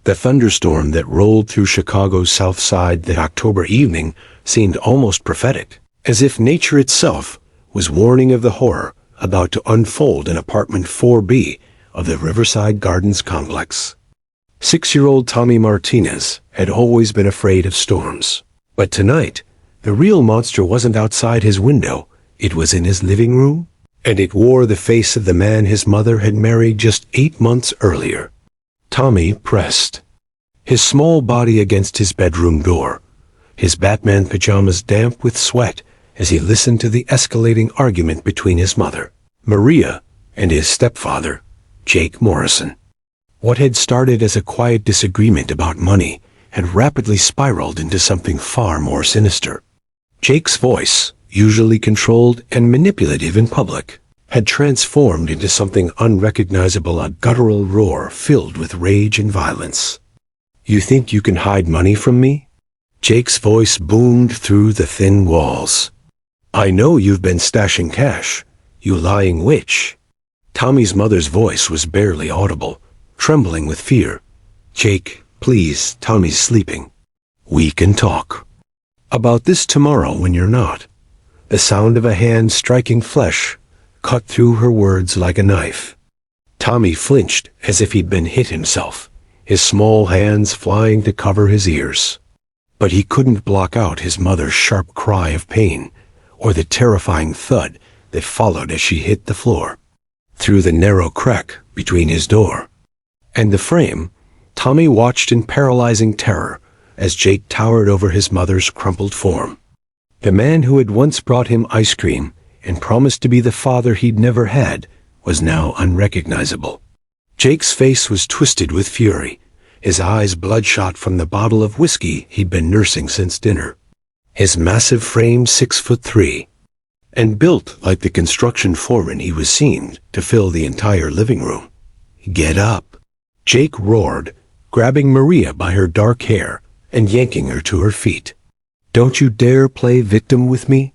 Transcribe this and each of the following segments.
The thunderstorm that rolled through Chicago's South Side that October evening seemed almost prophetic, as if nature itself was warning of the horror about to unfold in apartment 4B of the Riverside Gardens complex. 6-year-old Tommy Martinez had always been afraid of storms. But tonight, the real monster wasn't outside his window. It was in his living room, and it wore the face of the man his mother had married just 8 months earlier. Tommy pressed his small body against his bedroom door, his Batman pajamas damp with sweat as he listened to the escalating argument between his mother, Maria, and his stepfather, Jake Morrison. What had started as a quiet disagreement about money had rapidly spiraled into something far more sinister. Jake's voice, usually controlled and manipulative in public, had transformed into something unrecognizable, a guttural roar filled with rage and violence. "You think you can hide money from me?" Jake's voice boomed through the thin walls. "I know you've been stashing cash, you lying witch." Tommy's mother's voice was barely audible, trembling with fear. "Jake, please, Tommy's sleeping. We can talk about this tomorrow when you're not." The sound of a hand striking flesh cut through her words like a knife. Tommy flinched as if he'd been hit himself, his small hands flying to cover his ears. But he couldn't block out his mother's sharp cry of pain, or the terrifying thud that followed as she hit the floor. Through the narrow crack between his door and the frame, Tommy watched in paralyzing terror as Jake towered over his mother's crumpled form. The man who had once brought him ice cream and promised to be the father he'd never had was now unrecognizable. Jake's face was twisted with fury, his eyes bloodshot from the bottle of whiskey he'd been nursing since dinner. His massive frame 6'3", and built like the construction foreman he was seemed to fill the entire living room. "Get up!" Jake roared, grabbing Maria by her dark hair and yanking her to her feet. "Don't you dare play victim with me!"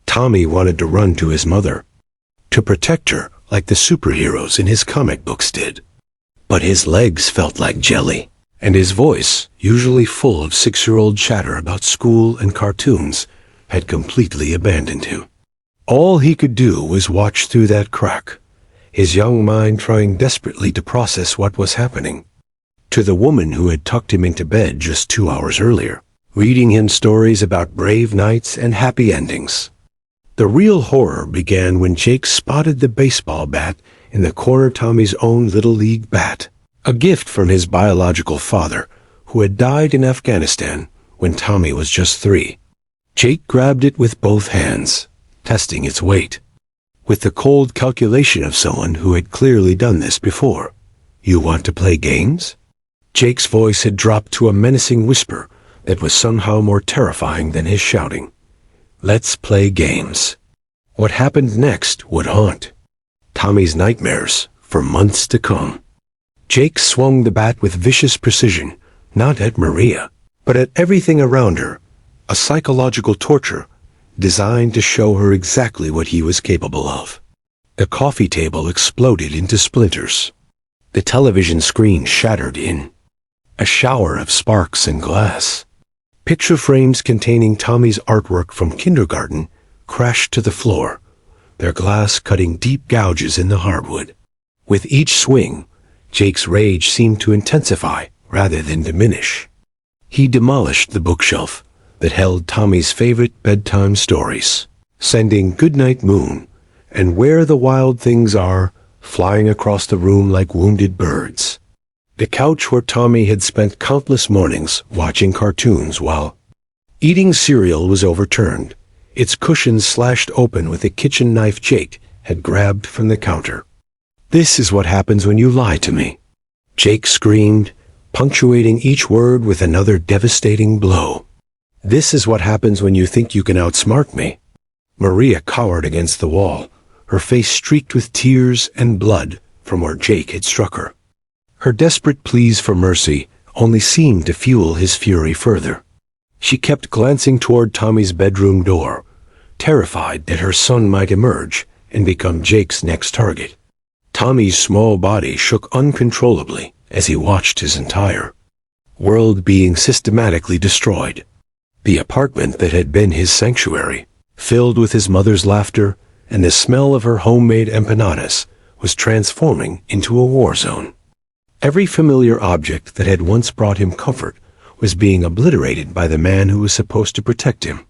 Tommy wanted to run to his mother, to protect her like the superheroes in his comic books did. But his legs felt like jelly, and his voice, usually full of 6-year-old chatter about school and cartoons, had completely abandoned him. All he could do was watch through that crack, his young mind trying desperately to process what was happening to the woman who had tucked him into bed just 2 hours earlier, reading him stories about brave knights and happy endings. The real horror began when Jake spotted the baseball bat in the corner, Tommy's own Little League bat, a gift from his biological father, who had died in Afghanistan when Tommy was just 3. Jake grabbed it with both hands, testing its weight, with the cold calculation of someone who had clearly done this before. "You want to play games?" Jake's voice had dropped to a menacing whisper that was somehow more terrifying than his shouting. "Let's play games." What happened next would haunt Tommy's nightmares for months to come. Jake swung the bat with vicious precision, not at Maria, but at everything around her, a psychological torture designed to show her exactly what he was capable of. The coffee table exploded into splinters. The television screen shattered in a shower of sparks and glass. Picture frames containing Tommy's artwork from kindergarten crashed to the floor, their glass cutting deep gouges in the hardwood. With each swing, Jake's rage seemed to intensify rather than diminish. He demolished the bookshelf that held Tommy's favorite bedtime stories, sending "Goodnight Moon" and "Where the Wild Things Are" flying across the room like wounded birds. The couch where Tommy had spent countless mornings watching cartoons while eating cereal was overturned, its cushions slashed open with a kitchen knife Jake had grabbed from the counter. "This is what happens when you lie to me," Jake screamed, punctuating each word with another devastating blow. "This is what happens when you think you can outsmart me." Maria cowered against the wall, her face streaked with tears and blood from where Jake had struck her. Her desperate pleas for mercy only seemed to fuel his fury further. She kept glancing toward Tommy's bedroom door, terrified that her son might emerge and become Jake's next target. Tommy's small body shook uncontrollably as he watched his entire world being systematically destroyed. The apartment that had been his sanctuary, filled with his mother's laughter and the smell of her homemade empanadas, was transforming into a war zone. Every familiar object that had once brought him comfort was being obliterated by the man who was supposed to protect him.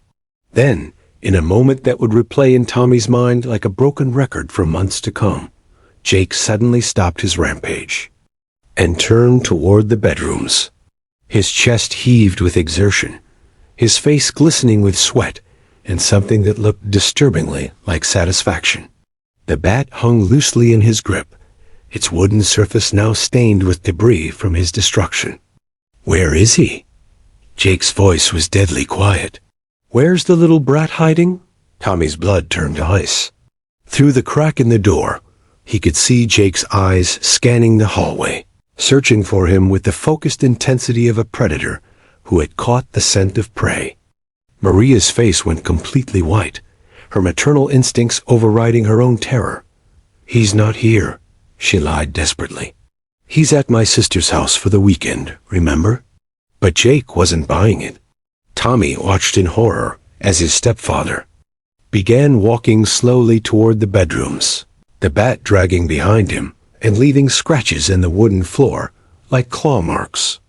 Then, in a moment that would replay in Tommy's mind like a broken record for months to come, Jake suddenly stopped his rampage and turned toward the bedrooms. His chest heaved with exertion, his face glistening with sweat and something that looked disturbingly like satisfaction. The bat hung loosely in his grip, its wooden surface now stained with debris from his destruction. "Where is he?" Jake's voice was deadly quiet. "Where's the little brat hiding?" Tommy's blood turned to ice. Through the crack in the door, he could see Jake's eyes scanning the hallway, searching for him with the focused intensity of a predator who had caught the scent of prey. Maria's face went completely white, her maternal instincts overriding her own terror. "He's not here," she lied desperately. "He's at my sister's house for the weekend, remember?" But Jake wasn't buying it. Tommy watched in horror as his stepfather began walking slowly toward the bedrooms, the bat dragging behind him and leaving scratches in the wooden floor like claw marks.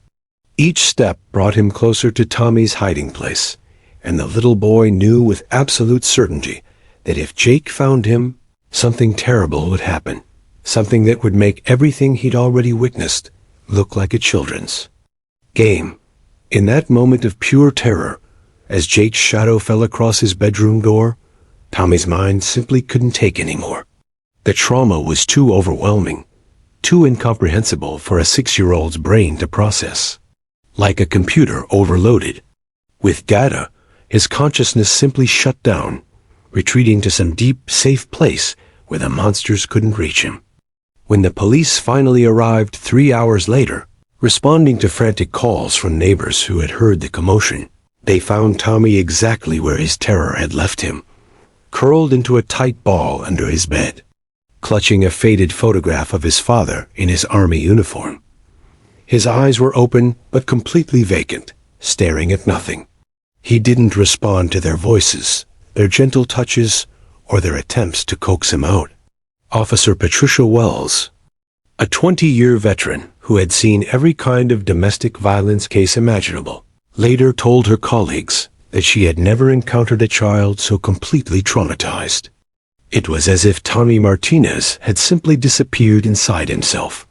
Each step brought him closer to Tommy's hiding place, and the little boy knew with absolute certainty that if Jake found him, something terrible would happen, something that would make everything he'd already witnessed look like a children's game. In that moment of pure terror, as Jake's shadow fell across his bedroom door, Tommy's mind simply couldn't take anymore. The trauma was too overwhelming, too incomprehensible for a 6-year-old's brain to process. Like a computer overloaded with data, his consciousness simply shut down, retreating to some deep, safe place where the monsters couldn't reach him. When the police finally arrived 3 hours later, responding to frantic calls from neighbors who had heard the commotion, they found Tommy exactly where his terror had left him, curled into a tight ball under his bed, clutching a faded photograph of his father in his army uniform. His eyes were open but completely vacant, staring at nothing. He didn't respond to their voices, their gentle touches, or their attempts to coax him out. Officer Patricia Wells, a 20-year veteran who had seen every kind of domestic violence case imaginable, later told her colleagues that she had never encountered a child so completely traumatized. It was as if Tommy Martinez had simply disappeared inside himself,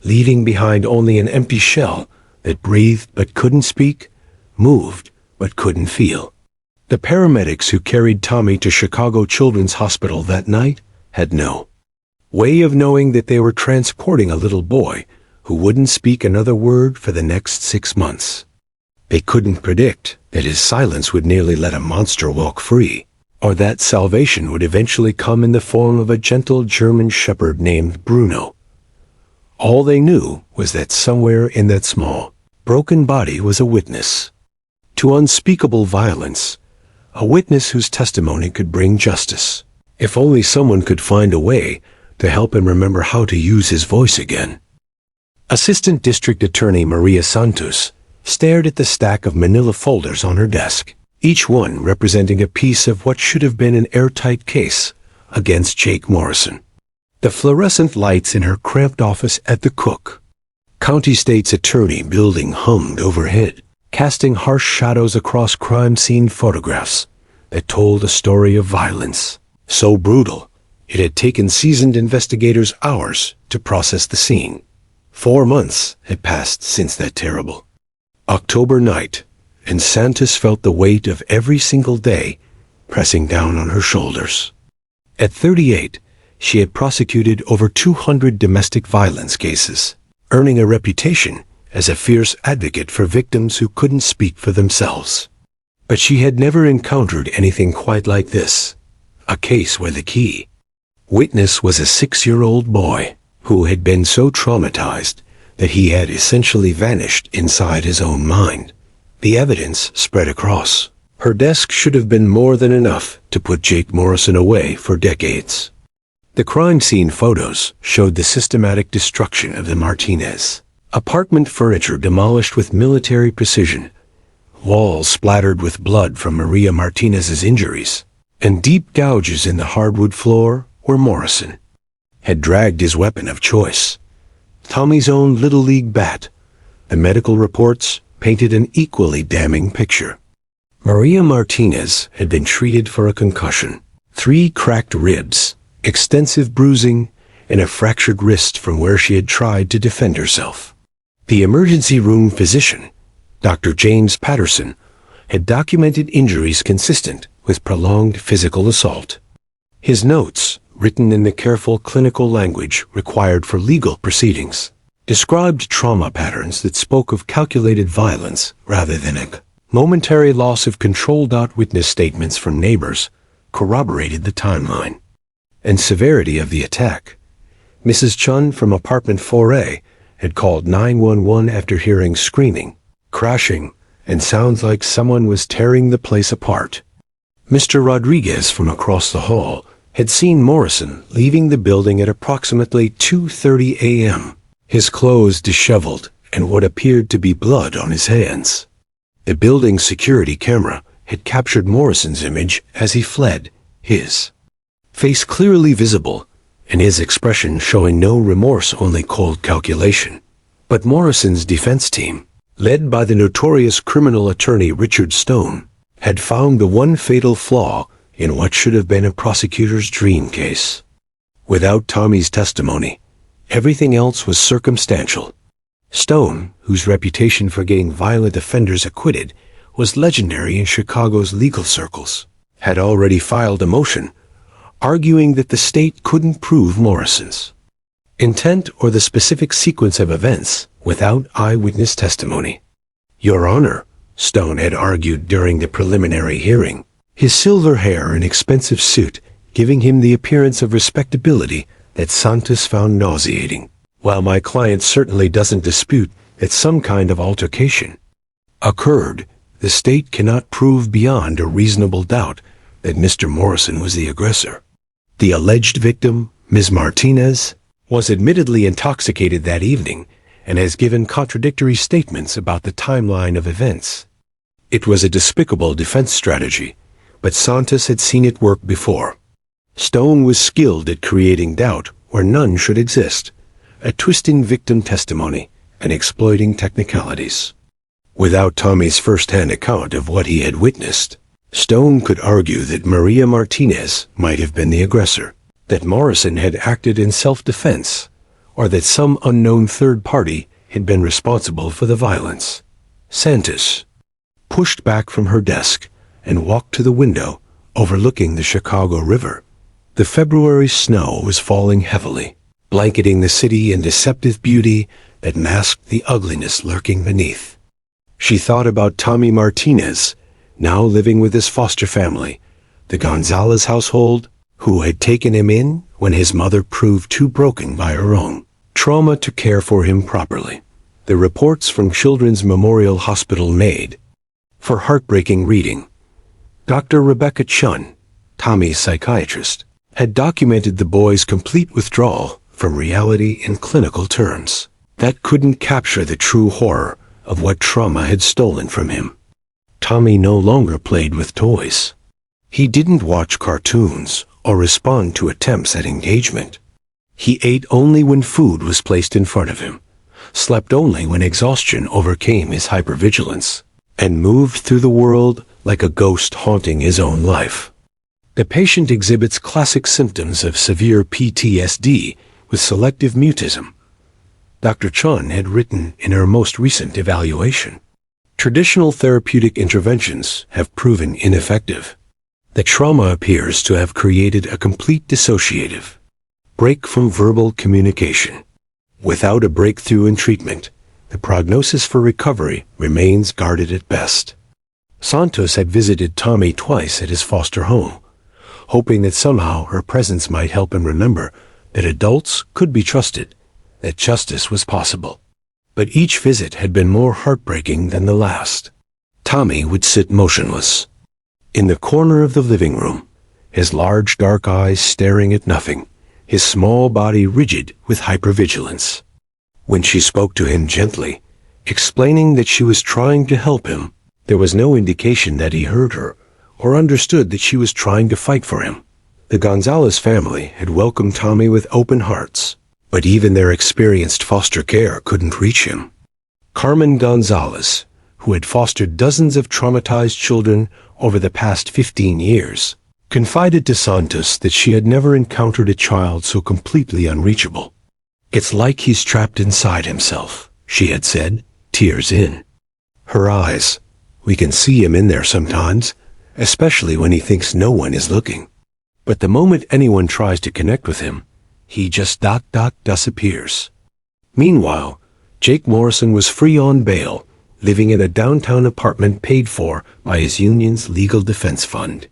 leaving behind only an empty shell that breathed but couldn't speak, moved but couldn't feel. The paramedics who carried Tommy to Chicago Children's Hospital that night had no way of knowing that they were transporting a little boy who wouldn't speak another word for the next 6 months. They couldn't predict that his silence would nearly let a monster walk free, or that salvation would eventually come in the form of a gentle German shepherd named Bruno. All they knew was that somewhere in that small, broken body was a witness to unspeakable violence, a witness whose testimony could bring justice, if only someone could find a way to help him remember how to use his voice again. Assistant District Attorney Maria Santos stared at the stack of manila folders on her desk, each one representing a piece of what should have been an airtight case against Jake Morrison. The fluorescent lights in her cramped office at the Cook County State's Attorney building hummed overhead, casting harsh shadows across crime scene photographs that told a story of violence so brutal it had taken seasoned investigators hours to process the scene. 4 months had passed since that terrible October night, and Santos felt the weight of every single day pressing down on her shoulders. At 38, she had prosecuted over 200 domestic violence cases, earning a reputation as a fierce advocate for victims who couldn't speak for themselves. But she had never encountered anything quite like this, a case where the key witness was a 6-year-old boy who had been so traumatized that he had essentially vanished inside his own mind. The evidence spread across her desk should have been more than enough to put Jake Morrison away for decades. The crime scene photos showed the systematic destruction of the Martinez Apartment furniture demolished with military precision, walls splattered with blood from Maria Martinez's injuries, and deep gouges in the hardwood floor where Morrison had dragged his weapon of choice, Tommy's own Little League bat. The medical reports painted an equally damning picture. Maria Martinez had been treated for a concussion, 3 cracked ribs, extensive bruising, and a fractured wrist from where she had tried to defend herself. The emergency room physician, Dr. James Patterson, had documented injuries consistent with prolonged physical assault. His notes, written in the careful clinical language required for legal proceedings, described trauma patterns that spoke of calculated violence rather than a momentary loss of control. Witness statements from neighbors corroborated the timeline and severity of the attack. Mrs. Chun from apartment 4A had called 911 after hearing screaming, crashing, and sounds like someone was tearing the place apart. Mr. Rodriguez from across the hall had seen Morrison leaving the building at approximately 2:30 a.m., his clothes disheveled and what appeared to be blood on his hands. The building's security camera had captured Morrison's image as he fled, his face clearly visible, and his expression showing no remorse, only cold calculation. But Morrison's defense team, led by the notorious criminal attorney Richard Stone, had found the one fatal flaw in what should have been a prosecutor's dream case. Without Tommy's testimony, everything else was circumstantial. Stone, whose reputation for getting violent offenders acquitted was legendary in Chicago's legal circles, had already filed a motion arguing that the state couldn't prove Morrison's intent or the specific sequence of events without eyewitness testimony. Your Honor, Stone had argued during the preliminary hearing, his silver hair and expensive suit giving him the appearance of respectability that Santos found nauseating. While my client certainly doesn't dispute that some kind of altercation occurred, the state cannot prove beyond a reasonable doubt that Mr. Morrison was the aggressor. The alleged victim, Ms. Martinez, was admittedly intoxicated that evening and has given contradictory statements about the timeline of events. It was a despicable defense strategy, but Santos had seen it work before. Stone was skilled at creating doubt where none should exist, at twisting victim testimony and exploiting technicalities. Without Tommy's first-hand account of what he had witnessed, Stone could argue that Maria Martinez might have been the aggressor, that Morrison had acted in self-defense, or that some unknown third party had been responsible for the violence. Santos pushed back from her desk and walked to the window overlooking the Chicago River. The February snow was falling heavily, blanketing the city in deceptive beauty that masked the ugliness lurking beneath. She thought about Tommy Martinez, now living with his foster family, the Gonzalez household, who had taken him in when his mother proved too broken by her own trauma to care for him properly. The reports from Children's Memorial Hospital made for heartbreaking reading. Dr. Rebecca Chun, Tommy's psychiatrist, had documented the boy's complete withdrawal from reality in clinical terms that couldn't capture the true horror of what trauma had stolen from him. Tommy no longer played with toys. He didn't watch cartoons or respond to attempts at engagement. He ate only when food was placed in front of him, slept only when exhaustion overcame his hypervigilance, and moved through the world like a ghost haunting his own life. The patient exhibits classic symptoms of severe PTSD with selective mutism, Dr. Chun had written in her most recent evaluation. Traditional therapeutic interventions have proven ineffective. The trauma appears to have created a complete dissociative break from verbal communication. Without a breakthrough in treatment, the prognosis for recovery remains guarded at best. Santos had visited Tommy twice at his foster home, hoping that somehow her presence might help him remember that adults could be trusted, that justice was possible. But each visit had been more heartbreaking than the last. Tommy would sit motionless in the corner of the living room, his large dark eyes staring at nothing, his small body rigid with hypervigilance. When she spoke to him gently, explaining that she was trying to help him, there was no indication that he heard her or understood that she was trying to fight for him. The Gonzalez family had welcomed Tommy with open hearts, but even their experienced foster care couldn't reach him. Carmen Gonzalez, who had fostered dozens of traumatized children over the past 15 years, confided to Santos that she had never encountered a child so completely unreachable. "It's like he's trapped inside himself," she had said, tears in her eyes. "We can see him in there sometimes, especially when he thinks no one is looking. But the moment anyone tries to connect with him, he just disappears." Meanwhile, Jake Morrison was free on bail, living in a downtown apartment paid for by his union's legal defense fund.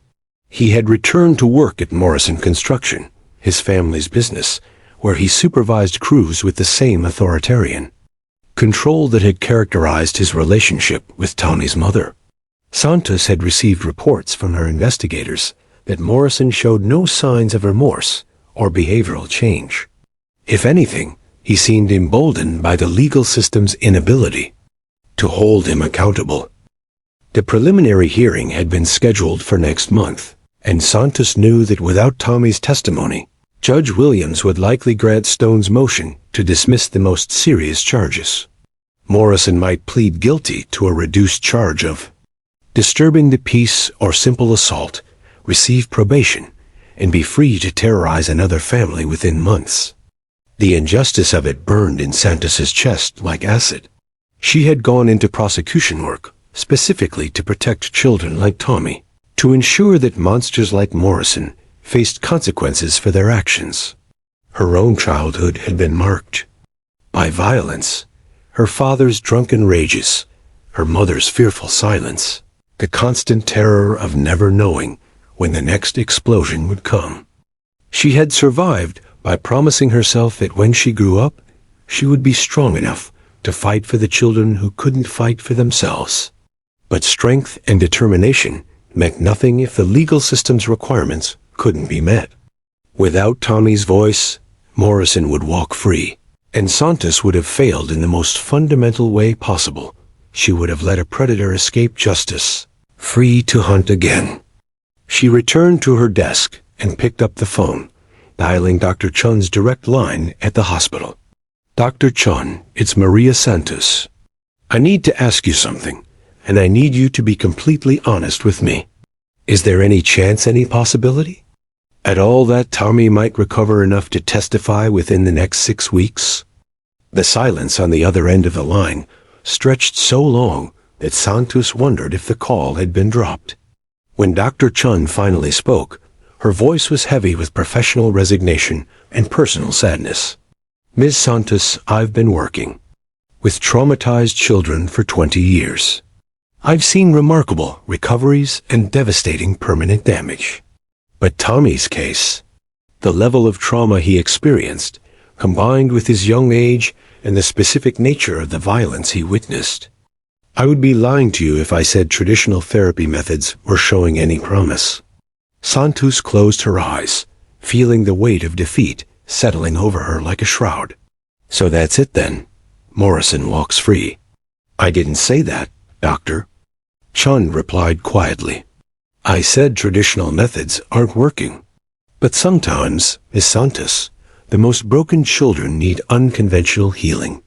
He had returned to work at Morrison Construction, his family's business, where he supervised crews with the same authoritarian control that had characterized his relationship with Tommy's mother. Santos had received reports from her investigators that Morrison showed no signs of remorse or behavioral change. If anything, he seemed emboldened by the legal system's inability to hold him accountable. The preliminary hearing had been scheduled for next month, and Santos knew that without Tommy's testimony, Judge Williams would likely grant Stone's motion to dismiss the most serious charges. Morrison might plead guilty to a reduced charge of disturbing the peace or simple assault, receive probation, and be free to terrorize another family within months. The injustice of it burned in Santos's chest like acid. She had gone into prosecution work, specifically to protect children like Tommy, to ensure that monsters like Morrison faced consequences for their actions. Her own childhood had been marked by violence, her father's drunken rages, her mother's fearful silence, the constant terror of never knowing when the next explosion would come. She had survived by promising herself that when she grew up, she would be strong enough to fight for the children who couldn't fight for themselves. But strength and determination meant nothing if the legal system's requirements couldn't be met. Without Tommy's voice, Morrison would walk free, and Santos would have failed in the most fundamental way possible. She would have let a predator escape justice, free to hunt again. She returned to her desk and picked up the phone, dialing Dr. Chun's direct line at the hospital. "Dr. Chun, it's Maria Santos. I need to ask you something, and I need you to be completely honest with me. Is there any chance, any possibility at all that Tommy might recover enough to testify within the next 6 weeks?" The silence on the other end of the line stretched so long that Santos wondered if the call had been dropped. When Dr. Chun finally spoke, her voice was heavy with professional resignation and personal sadness. "Ms. Santos, I've been working with traumatized children for 20 years. I've seen remarkable recoveries and devastating permanent damage. But Tommy's case, the level of trauma he experienced, combined with his young age and the specific nature of the violence he witnessed, I would be lying to you if I said traditional therapy methods were showing any promise." Santos closed her eyes, feeling the weight of defeat settling over her like a shroud. "So that's it then. Morrison walks free." "I didn't say that, Doctor," Chun replied quietly. "I said traditional methods aren't working. But sometimes, Miss Santos, the most broken children need unconventional healing.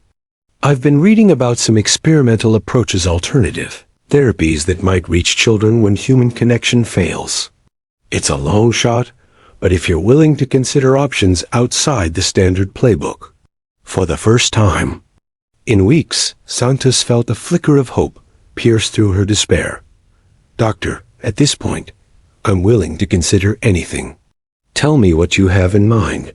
I've been reading about some experimental approaches, alternative therapies that might reach children when human connection fails. It's a long shot, but if you're willing to consider options outside the standard playbook." For the first time in weeks, Santos felt a flicker of hope pierce through her despair. "Doctor, at this point, I'm willing to consider anything. Tell me what you have in mind."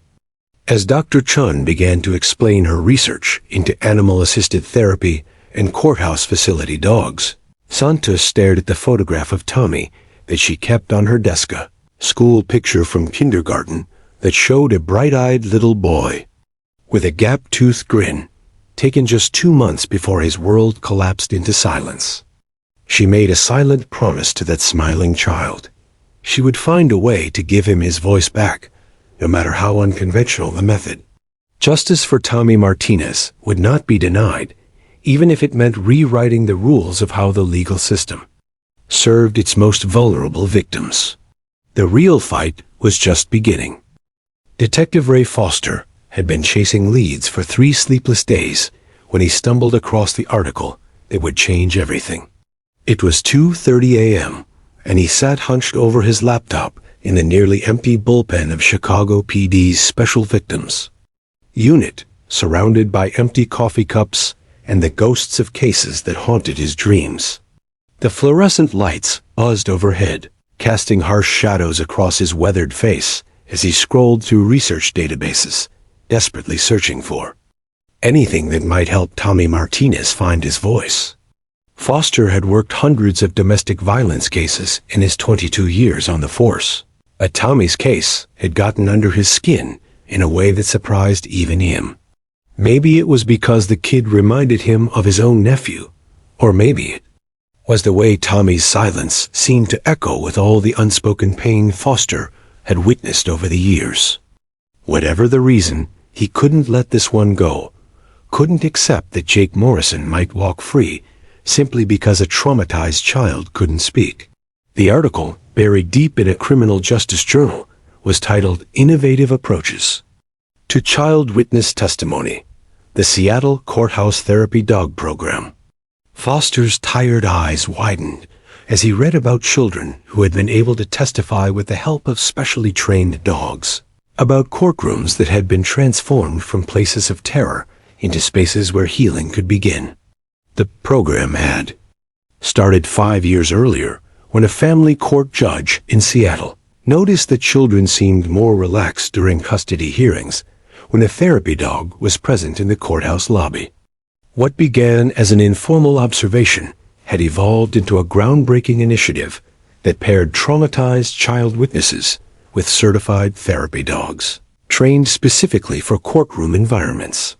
As Dr. Chun began to explain her research into animal-assisted therapy and courthouse facility dogs, Santos stared at the photograph of Tommy that she kept on her desk, a school picture from kindergarten that showed a bright-eyed little boy with a gap-toothed grin, taken just 2 months before his world collapsed into silence. She made a silent promise to that smiling child. She would find a way to give him his voice back, no matter how unconventional the method. Justice for Tommy Martinez would not be denied, even if it meant rewriting the rules of how the legal system served its most vulnerable victims. The real fight was just beginning. Detective Ray Foster had been chasing leads for 3 sleepless days when he stumbled across the article that would change everything. It was 2:30 a.m., and he sat hunched over his laptop in the nearly empty bullpen of Chicago PD's Special Victims Unit, surrounded by empty coffee cups and the ghosts of cases that haunted his dreams. The fluorescent lights buzzed overhead, casting harsh shadows across his weathered face as he scrolled through research databases, desperately searching for anything that might help Tommy Martinez find his voice. Foster had worked hundreds of domestic violence cases in his 22 years on the force. But Tommy's case had gotten under his skin in a way that surprised even him. Maybe it was because the kid reminded him of his own nephew, or maybe it was the way Tommy's silence seemed to echo with all the unspoken pain Foster had witnessed over the years. Whatever the reason, he couldn't let this one go, couldn't accept that Jake Morrison might walk free simply because a traumatized child couldn't speak. The article, buried deep in a criminal justice journal, was titled Innovative Approaches to Child Witness Testimony, the Seattle Courthouse Therapy Dog Program. Foster's tired eyes widened as he read about children who had been able to testify with the help of specially trained dogs, about courtrooms that had been transformed from places of terror into spaces where healing could begin. The program had started 5 years earlier when a family court judge in Seattle noticed that children seemed more relaxed during custody hearings when a therapy dog was present in the courthouse lobby. What began as an informal observation had evolved into a groundbreaking initiative that paired traumatized child witnesses with certified therapy dogs, trained specifically for courtroom environments.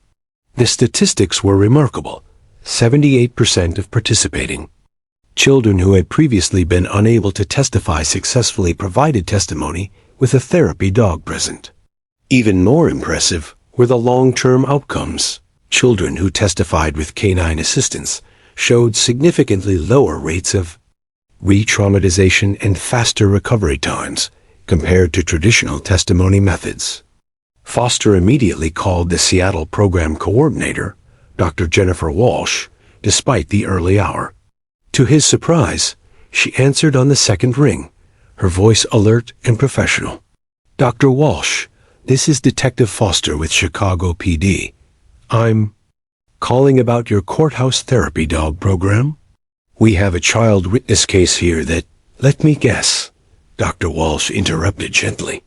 The statistics were remarkable. 78% of participating children who had previously been unable to testify successfully provided testimony with a therapy dog present. Even more impressive were the long-term outcomes. Children who testified with canine assistance showed significantly lower rates of re-traumatization and faster recovery times compared to traditional testimony methods. Foster immediately called the Seattle program coordinator, Dr. Jennifer Walsh, despite the early hour. To his surprise, she answered on the second ring, her voice alert and professional. Dr. Walsh, this is Detective Foster with Chicago PD. I'm calling about your courthouse therapy dog program. We have a child witness case here that, let me guess, Dr. Walsh interrupted gently.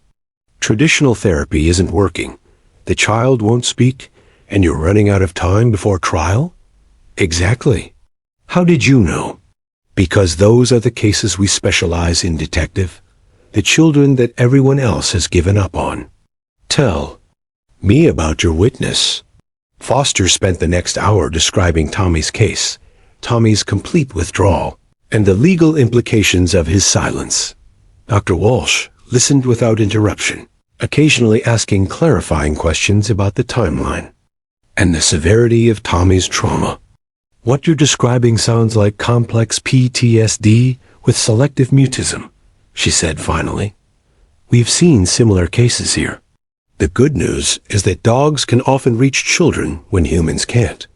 Traditional therapy isn't working. The child won't speak, and you're running out of time before trial? Exactly. How did you know? Because those are the cases we specialize in, detective. The children that everyone else has given up on. Tell me about your witness. Foster spent the next hour describing Tommy's case, Tommy's complete withdrawal, and the legal implications of his silence. Dr. Walsh listened without interruption, occasionally asking clarifying questions about the timeline and the severity of Tommy's trauma. What you're describing sounds like complex PTSD with selective mutism, she said finally. We've seen similar cases here. The good news is that dogs can often reach children when humans can't.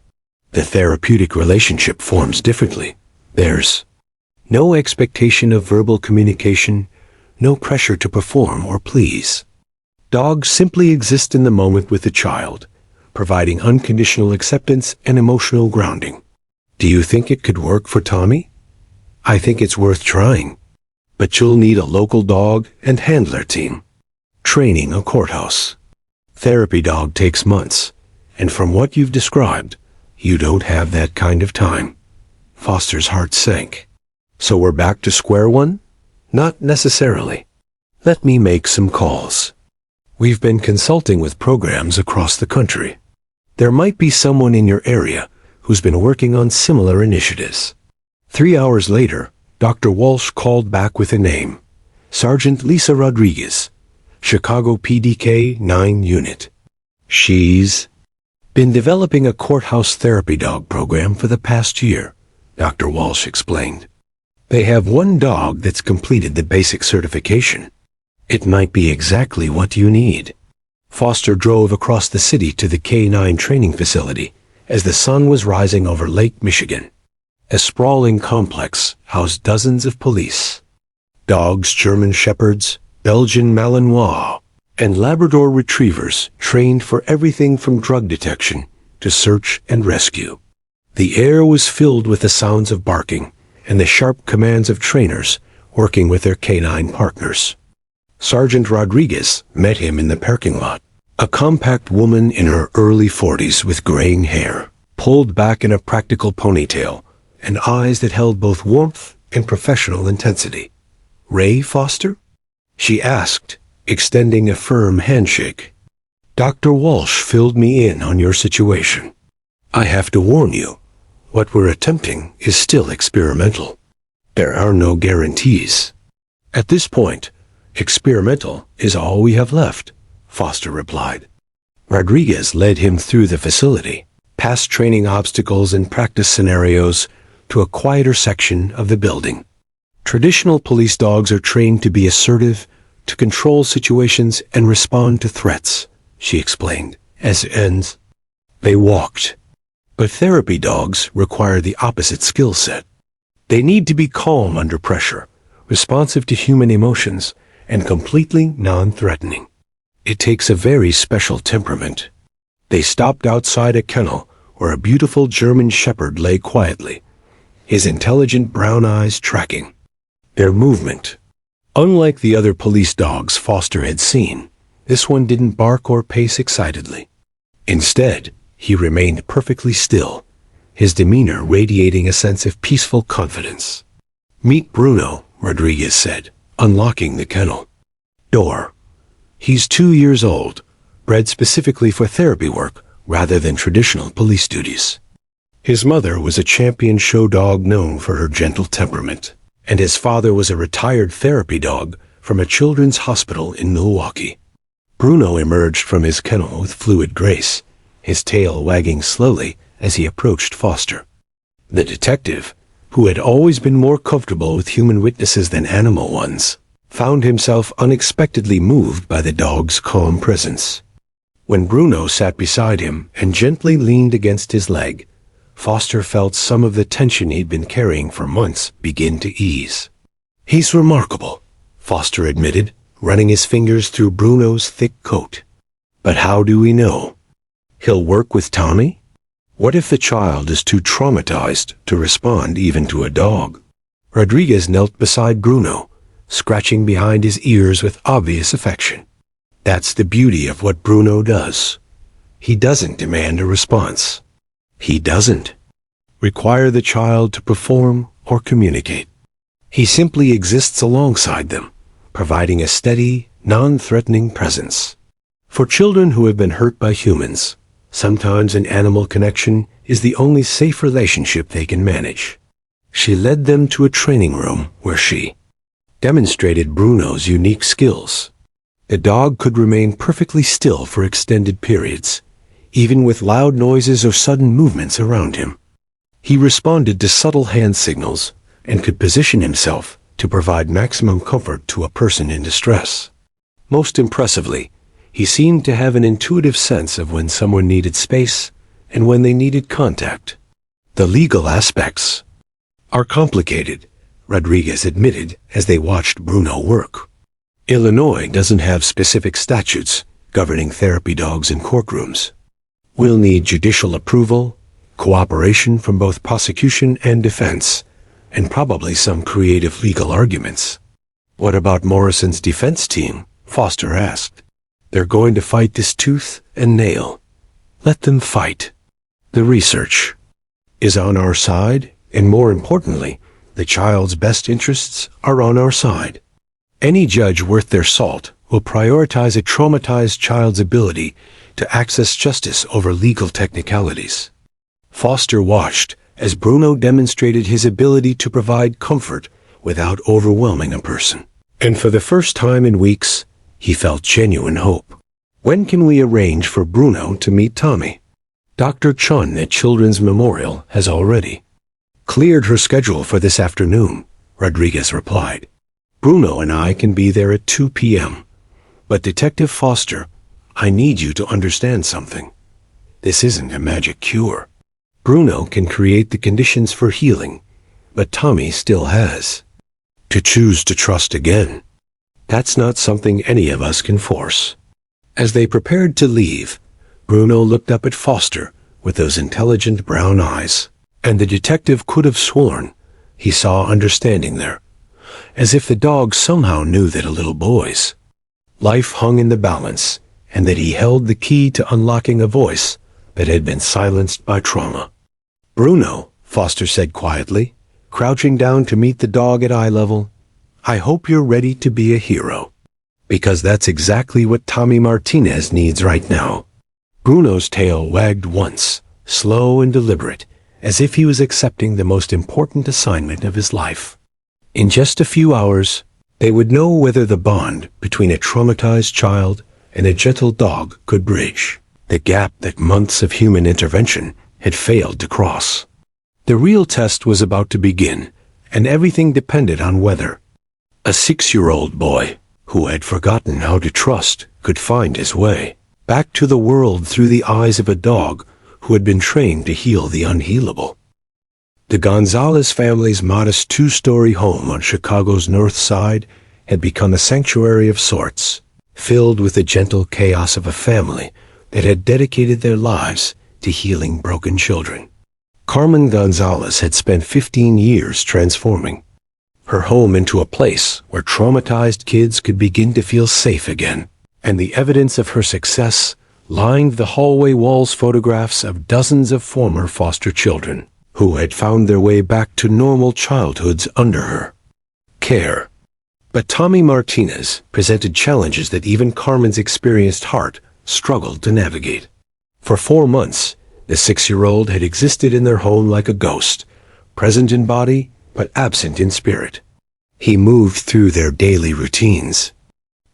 The therapeutic relationship forms differently. There's no expectation of verbal communication, no pressure to perform or please. Dogs simply exist in the moment with the child, providing unconditional acceptance and emotional grounding. Do you think it could work for Tommy? I think it's worth trying. But you'll need a local dog and handler team. Training a courthouse therapy dog takes months, and from what you've described, you don't have that kind of time. Foster's heart sank. So we're back to square one? Not necessarily. Let me make some calls. We've been consulting with programs across the country. There might be someone in your area who's been working on similar initiatives. 3 hours later, Dr. Walsh called back with a name. Sergeant Lisa Rodriguez, Chicago PDK 9 Unit. She's been developing a courthouse therapy dog program for the past year, Dr. Walsh explained. They have one dog that's completed the basic certification. It might be exactly what you need. Foster drove across the city to the K-9 training facility as the sun was rising over Lake Michigan. A sprawling complex housed dozens of police. Dogs, German Shepherds, Belgian Malinois, and Labrador Retrievers trained for everything from drug detection to search and rescue. The air was filled with the sounds of barking and the sharp commands of trainers working with their canine partners. Sergeant Rodriguez met him in the parking lot. A compact woman in her early 40s with graying hair, pulled back in a practical ponytail, and eyes that held both warmth and professional intensity. "Ray Foster?" she asked, extending a firm handshake. "Dr. Walsh filled me in on your situation. I have to warn you, what we're attempting is still experimental. There are no guarantees. At this point, experimental is all we have left," Foster replied. Rodriguez led him through the facility, past training obstacles and practice scenarios, to a quieter section of the building. Traditional police dogs are trained to be assertive, to control situations and respond to threats, she explained, as it ends. They walked. But therapy dogs require the opposite skill set. They need to be calm under pressure, responsive to human emotions, and completely non-threatening. It takes a very special temperament. They stopped outside a kennel where a beautiful German Shepherd lay quietly, his intelligent brown eyes tracking their movement. Unlike the other police dogs Foster had seen, this one didn't bark or pace excitedly. Instead, he remained perfectly still, his demeanor radiating a sense of peaceful confidence. "Meet Bruno," Rodriguez said, unlocking the kennel door. "He's 2 years old, bred specifically for therapy work rather than traditional police duties. His mother was a champion show dog known for her gentle temperament, and his father was a retired therapy dog from a children's hospital in Milwaukee." Bruno emerged from his kennel with fluid grace, his tail wagging slowly as he approached Foster. The detective, who had always been more comfortable with human witnesses than animal ones, found himself unexpectedly moved by the dog's calm presence. When Bruno sat beside him and gently leaned against his leg, Foster felt some of the tension he'd been carrying for months begin to ease. "He's remarkable," Foster admitted, running his fingers through Bruno's thick coat. "But how do we know? He'll work with Tommy? What if the child is too traumatized to respond even to a dog?" Rodriguez knelt beside Bruno, scratching behind his ears with obvious affection. That's the beauty of what Bruno does. He doesn't demand a response. He doesn't require the child to perform or communicate. He simply exists alongside them, providing a steady, non-threatening presence. For children who have been hurt by humans, sometimes an animal connection is the only safe relationship they can manage. She led them to a training room where she demonstrated Bruno's unique skills. The dog could remain perfectly still for extended periods, even with loud noises or sudden movements around him. He responded to subtle hand signals and could position himself to provide maximum comfort to a person in distress. Most impressively, he seemed to have an intuitive sense of when someone needed space and when they needed contact. "The legal aspects are complicated," Rodriguez admitted as they watched Bruno work. "Illinois doesn't have specific statutes governing therapy dogs in courtrooms. We'll need judicial approval, cooperation from both prosecution and defense, and probably some creative legal arguments." "What about Morrison's defense team?" Foster asked. "They're going to fight this tooth and nail. Let them fight. The research is on our side, and more importantly, the child's best interests are on our side. Any judge worth their salt will prioritize a traumatized child's ability to access justice over legal technicalities." Foster watched as Bruno demonstrated his ability to provide comfort without overwhelming a person. And for the first time in weeks, he felt genuine hope. When can we arrange for Bruno to meet Tommy? Dr. Chun at Children's Memorial has already cleared her schedule for this afternoon, Rodriguez replied. Bruno and I can be there at 2 p.m. But Detective Foster, I need you to understand something. This isn't a magic cure. Bruno can create the conditions for healing, but Tommy still has to choose to trust again. That's not something any of us can force. As they prepared to leave, Bruno looked up at Foster with those intelligent brown eyes, and the detective could have sworn he saw understanding there, as if the dog somehow knew that a little boy's life hung in the balance, and that he held the key to unlocking a voice that had been silenced by trauma. Bruno, Foster said quietly, crouching down to meet the dog at eye level, I hope you're ready to be a hero. Because that's exactly what Tommy Martinez needs right now. Bruno's tail wagged once, slow and deliberate, as if he was accepting the most important assignment of his life. In just a few hours, they would know whether the bond between a traumatized child and a gentle dog could bridge the gap that months of human intervention had failed to cross. The real test was about to begin, and everything depended on whether a 6-year-old boy who had forgotten how to trust could find his way back to the world through the eyes of a dog who had been trained to heal the unhealable. The Gonzalez family's modest 2-story home on Chicago's north side had become a sanctuary of sorts, filled with the gentle chaos of a family that had dedicated their lives to healing broken children. Carmen Gonzalez had spent 15 years transforming her home into a place where traumatized kids could begin to feel safe again, and the evidence of her success lined the hallway walls photographs of dozens of former foster children who had found their way back to normal childhoods under her care. But Tommy Martinez presented challenges that even Carmen's experienced heart struggled to navigate. For 4 months, the 6-year-old had existed in their home like a ghost, present in body but absent in spirit. He moved through their daily routines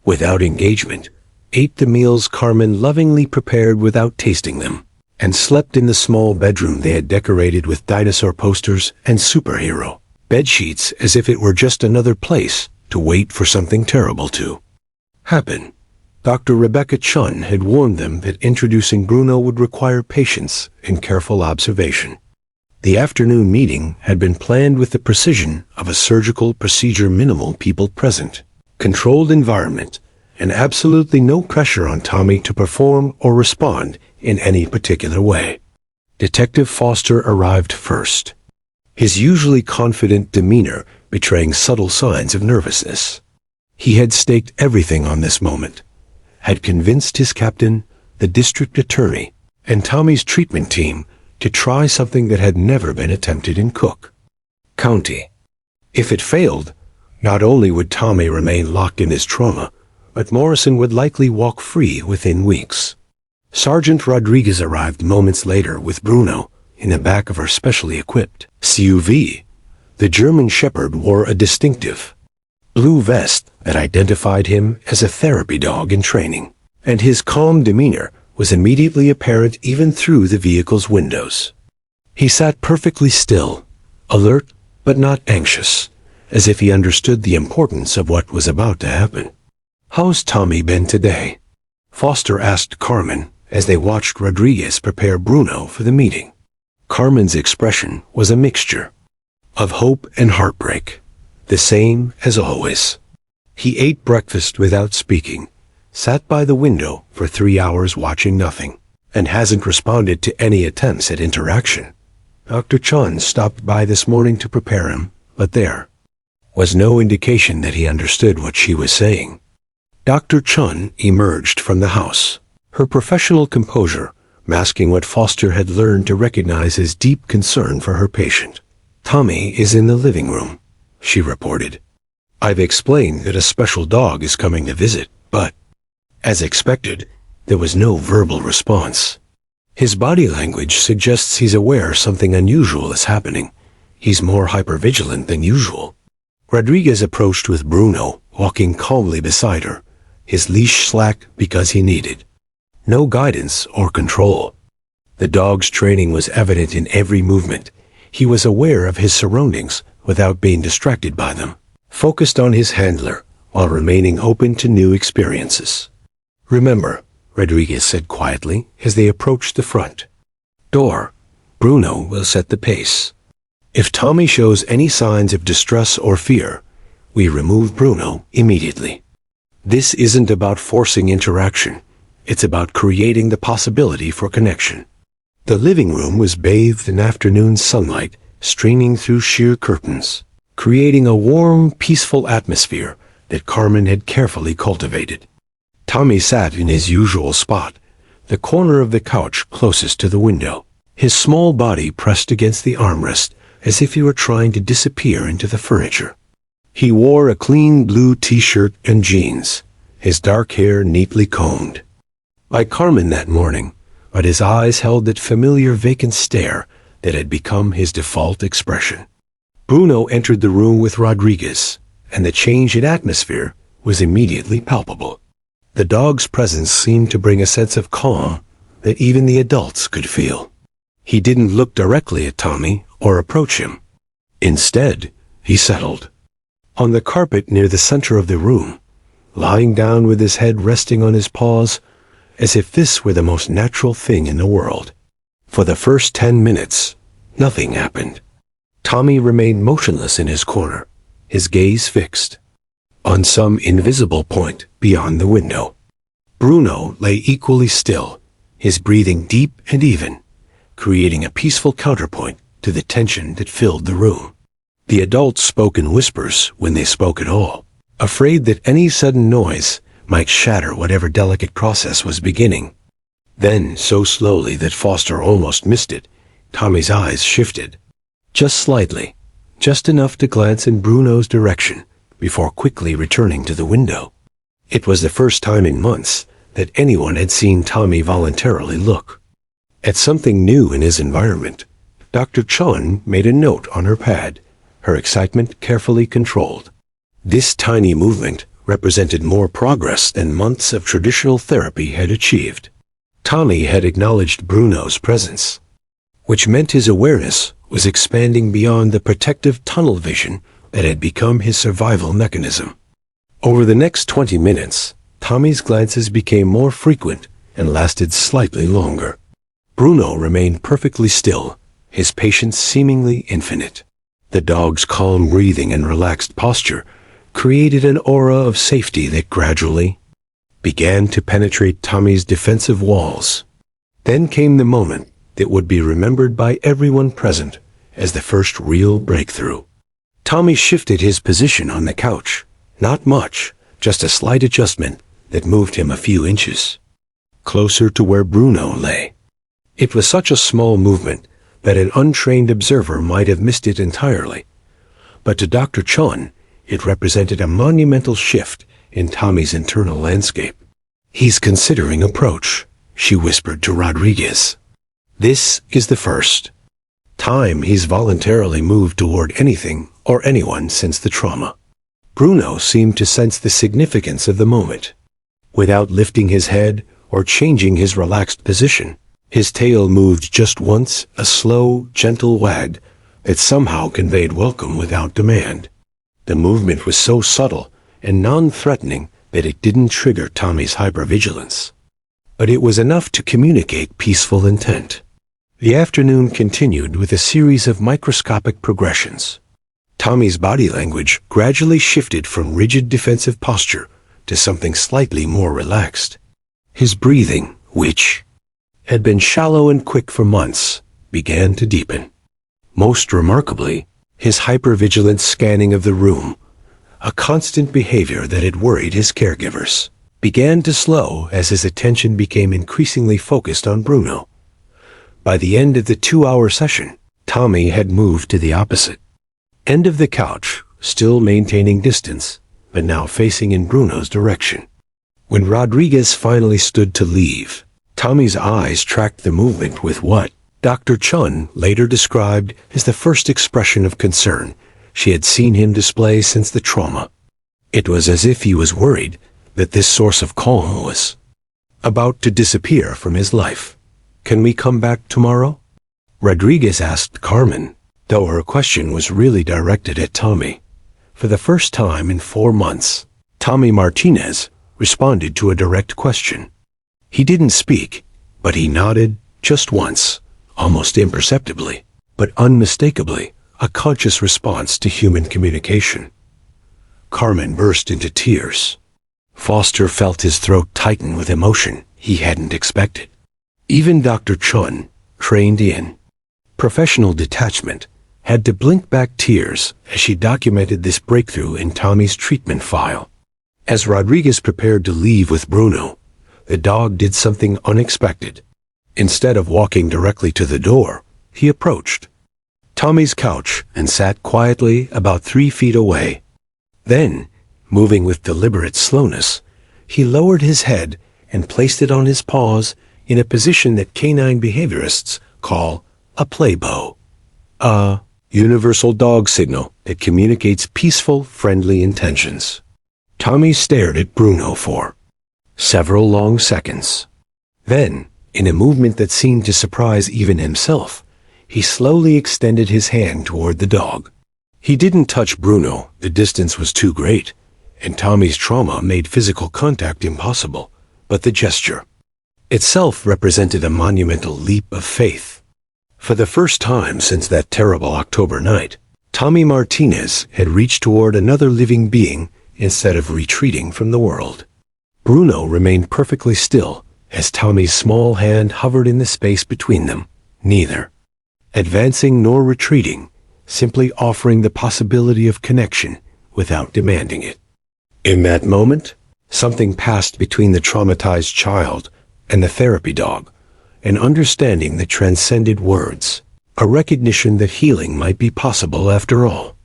without engagement, ate the meals Carmen lovingly prepared without tasting them, and slept in the small bedroom they had decorated with dinosaur posters and superhero bedsheets as if it were just another place to wait for something terrible to happen. Dr. Rebecca Chun had warned them that introducing Bruno would require patience and careful observation. The afternoon meeting had been planned with the precision of a surgical procedure, minimal people present, controlled environment, and absolutely no pressure on Tommy to perform or respond in any particular way. Detective Foster arrived first, his usually confident demeanor betraying subtle signs of nervousness. He had staked everything on this moment, had convinced his captain, the district attorney, and Tommy's treatment team to try something that had never been attempted in Cook County. If it failed, not only would Tommy remain locked in his trauma, but Morrison would likely walk free within weeks. Sergeant Rodriguez arrived moments later with Bruno in the back of her specially equipped SUV. The German Shepherd wore a distinctive blue vest that identified him as a therapy dog in training, and his calm demeanor was immediately apparent even through the vehicle's windows. He sat perfectly still, alert but not anxious, as if he understood the importance of what was about to happen. "How's Tommy been today?" Foster asked Carmen as they watched Rodriguez prepare Bruno for the meeting. Carmen's expression was a mixture of hope and heartbreak, the same as always. He ate breakfast without speaking, sat by the window for 3 hours watching nothing, and hasn't responded to any attempts at interaction. Dr. Chun stopped by this morning to prepare him, but there was no indication that he understood what she was saying. Dr. Chun emerged from the house, her professional composure masking what Foster had learned to recognize as deep concern for her patient. "Tommy is in the living room," she reported. "I've explained that a special dog is coming to visit, but..." As expected, there was no verbal response. His body language suggests he's aware something unusual is happening. He's more hypervigilant than usual. Rodriguez approached with Bruno, walking calmly beside her, his leash slack because he needed no guidance or control. The dog's training was evident in every movement. He was aware of his surroundings without being distracted by them, focused on his handler while remaining open to new experiences. "Remember," Rodriguez said quietly as they approached the front door, "Bruno will set the pace. If Tommy shows any signs of distress or fear, we remove Bruno immediately. This isn't about forcing interaction. It's about creating the possibility for connection." The living room was bathed in afternoon sunlight streaming through sheer curtains, creating a warm, peaceful atmosphere that Carmen had carefully cultivated. Tommy sat in his usual spot, the corner of the couch closest to the window, his small body pressed against the armrest as if he were trying to disappear into the furniture. He wore a clean blue t-shirt and jeans, his dark hair neatly combed. Like Carmen that morning, but his eyes held that familiar vacant stare that had become his default expression. Bruno entered the room with Rodriguez, and the change in atmosphere was immediately palpable. The dog's presence seemed to bring a sense of calm that even the adults could feel. He didn't look directly at Tommy or approach him. Instead, he settled on the carpet near the center of the room, lying down with his head resting on his paws, as if this were the most natural thing in the world. For the first 10 minutes, nothing happened. Tommy remained motionless in his corner, his gaze fixed on some invisible point beyond the window. Bruno lay equally still, his breathing deep and even, creating a peaceful counterpoint to the tension that filled the room. The adults spoke in whispers when they spoke at all, afraid that any sudden noise might shatter whatever delicate process was beginning. Then, so slowly that Foster almost missed it, Tommy's eyes shifted. Just slightly, just enough to glance in Bruno's direction before quickly returning to the window. It was the first time in months that anyone had seen Tommy voluntarily look at something new in his environment. Dr. Chun made a note on her pad, her excitement carefully controlled. This tiny movement represented more progress than months of traditional therapy had achieved. Tommy had acknowledged Bruno's presence, which meant his awareness was expanding beyond the protective tunnel vision that had become his survival mechanism. Over the next 20 minutes, Tommy's glances became more frequent and lasted slightly longer. Bruno remained perfectly still, his patience seemingly infinite. The dog's calm breathing and relaxed posture created an aura of safety that gradually began to penetrate Tommy's defensive walls. Then came the moment that would be remembered by everyone present as the first real breakthrough. Tommy shifted his position on the couch. Not much, just a slight adjustment that moved him a few inches closer to where Bruno lay. It was such a small movement that an untrained observer might have missed it entirely. But to Dr. Chun, it represented a monumental shift in Tommy's internal landscape. "He's considering approach," she whispered to Rodriguez. "This is the first time he's voluntarily moved toward anything or anyone since the trauma." Bruno seemed to sense the significance of the moment. Without lifting his head or changing his relaxed position, his tail moved just once, a slow, gentle wag that somehow conveyed welcome without demand. The movement was so subtle and non-threatening that it didn't trigger Tommy's hypervigilance. But it was enough to communicate peaceful intent. The afternoon continued with a series of microscopic progressions. Tommy's body language gradually shifted from rigid defensive posture to something slightly more relaxed. His breathing, which had been shallow and quick for months, began to deepen. Most remarkably, his hypervigilant scanning of the room, a constant behavior that had worried his caregivers, began to slow as his attention became increasingly focused on Bruno. By the end of the 2-hour session, Tommy had moved to the opposite end of the couch, still maintaining distance, but now facing in Bruno's direction. When Rodriguez finally stood to leave, Tommy's eyes tracked the movement with what Dr. Chun later described as the first expression of concern she had seen him display since the trauma. It was as if he was worried that this source of calm was about to disappear from his life. "Can we come back tomorrow?" Rodriguez asked Carmen, though her question was really directed at Tommy. For the first time in 4 months, Tommy Martinez responded to a direct question. He didn't speak, but he nodded just once, almost imperceptibly, but unmistakably a conscious response to human communication. Carmen burst into tears. Foster felt his throat tighten with emotion he hadn't expected. Even Dr. Chun, trained in professional detachment, had to blink back tears as she documented this breakthrough in Tommy's treatment file. As Rodriguez prepared to leave with Bruno, the dog did something unexpected. Instead of walking directly to the door, he approached Tommy's couch and sat quietly about 3 feet away. Then, moving with deliberate slowness, he lowered his head and placed it on his paws in a position that canine behaviorists call a play bow, a universal dog signal that communicates peaceful, friendly intentions. Tommy stared at Bruno for several long seconds. Then, in a movement that seemed to surprise even himself, he slowly extended his hand toward the dog. He didn't touch Bruno, the distance was too great, and Tommy's trauma made physical contact impossible, but the gesture itself represented a monumental leap of faith. For the first time since that terrible October night, Tommy Martinez had reached toward another living being instead of retreating from the world. Bruno remained perfectly still as Tommy's small hand hovered in the space between them, neither advancing nor retreating, simply offering the possibility of connection without demanding it. In that moment, something passed between the traumatized child and the therapy dog, an understanding that transcended words, a recognition that healing might be possible after all.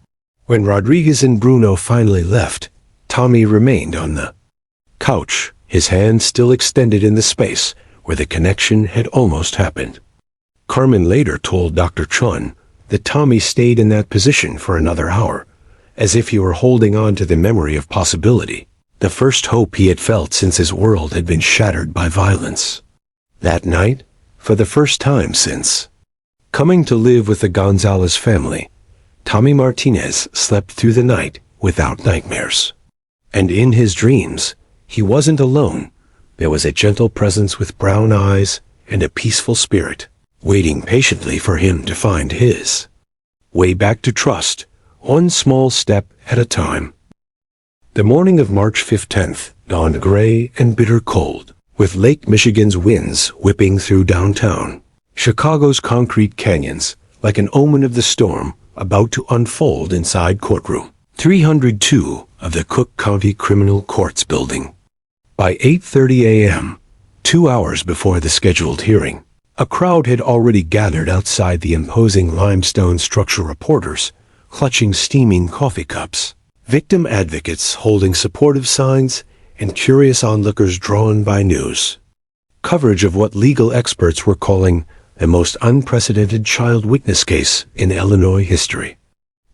When Rodriguez and Bruno finally left, Tommy remained on the couch, his hand still extended in the space where the connection had almost happened. Carmen later told Dr. Chun that Tommy stayed in that position for another hour, as if he were holding on to the memory of possibility, the first hope he had felt since his world had been shattered by violence. That night, for the first time since coming to live with the Gonzalez family, Tommy Martinez slept through the night without nightmares. And in his dreams, he wasn't alone. There was a gentle presence with brown eyes and a peaceful spirit, waiting patiently for him to find his way back to trust, one small step at a time. The morning of March 15th dawned gray and bitter cold, with Lake Michigan's winds whipping through downtown, Chicago's concrete canyons like an omen of the storm about to unfold inside Courtroom 302 of the Cook County Criminal Courts building. By 8:30 a.m., 2 hours before the scheduled hearing, a crowd had already gathered outside the imposing limestone structure, reporters clutching steaming coffee cups, victim advocates holding supportive signs, and curious onlookers drawn by news coverage of what legal experts were calling the most unprecedented child witness case in Illinois history.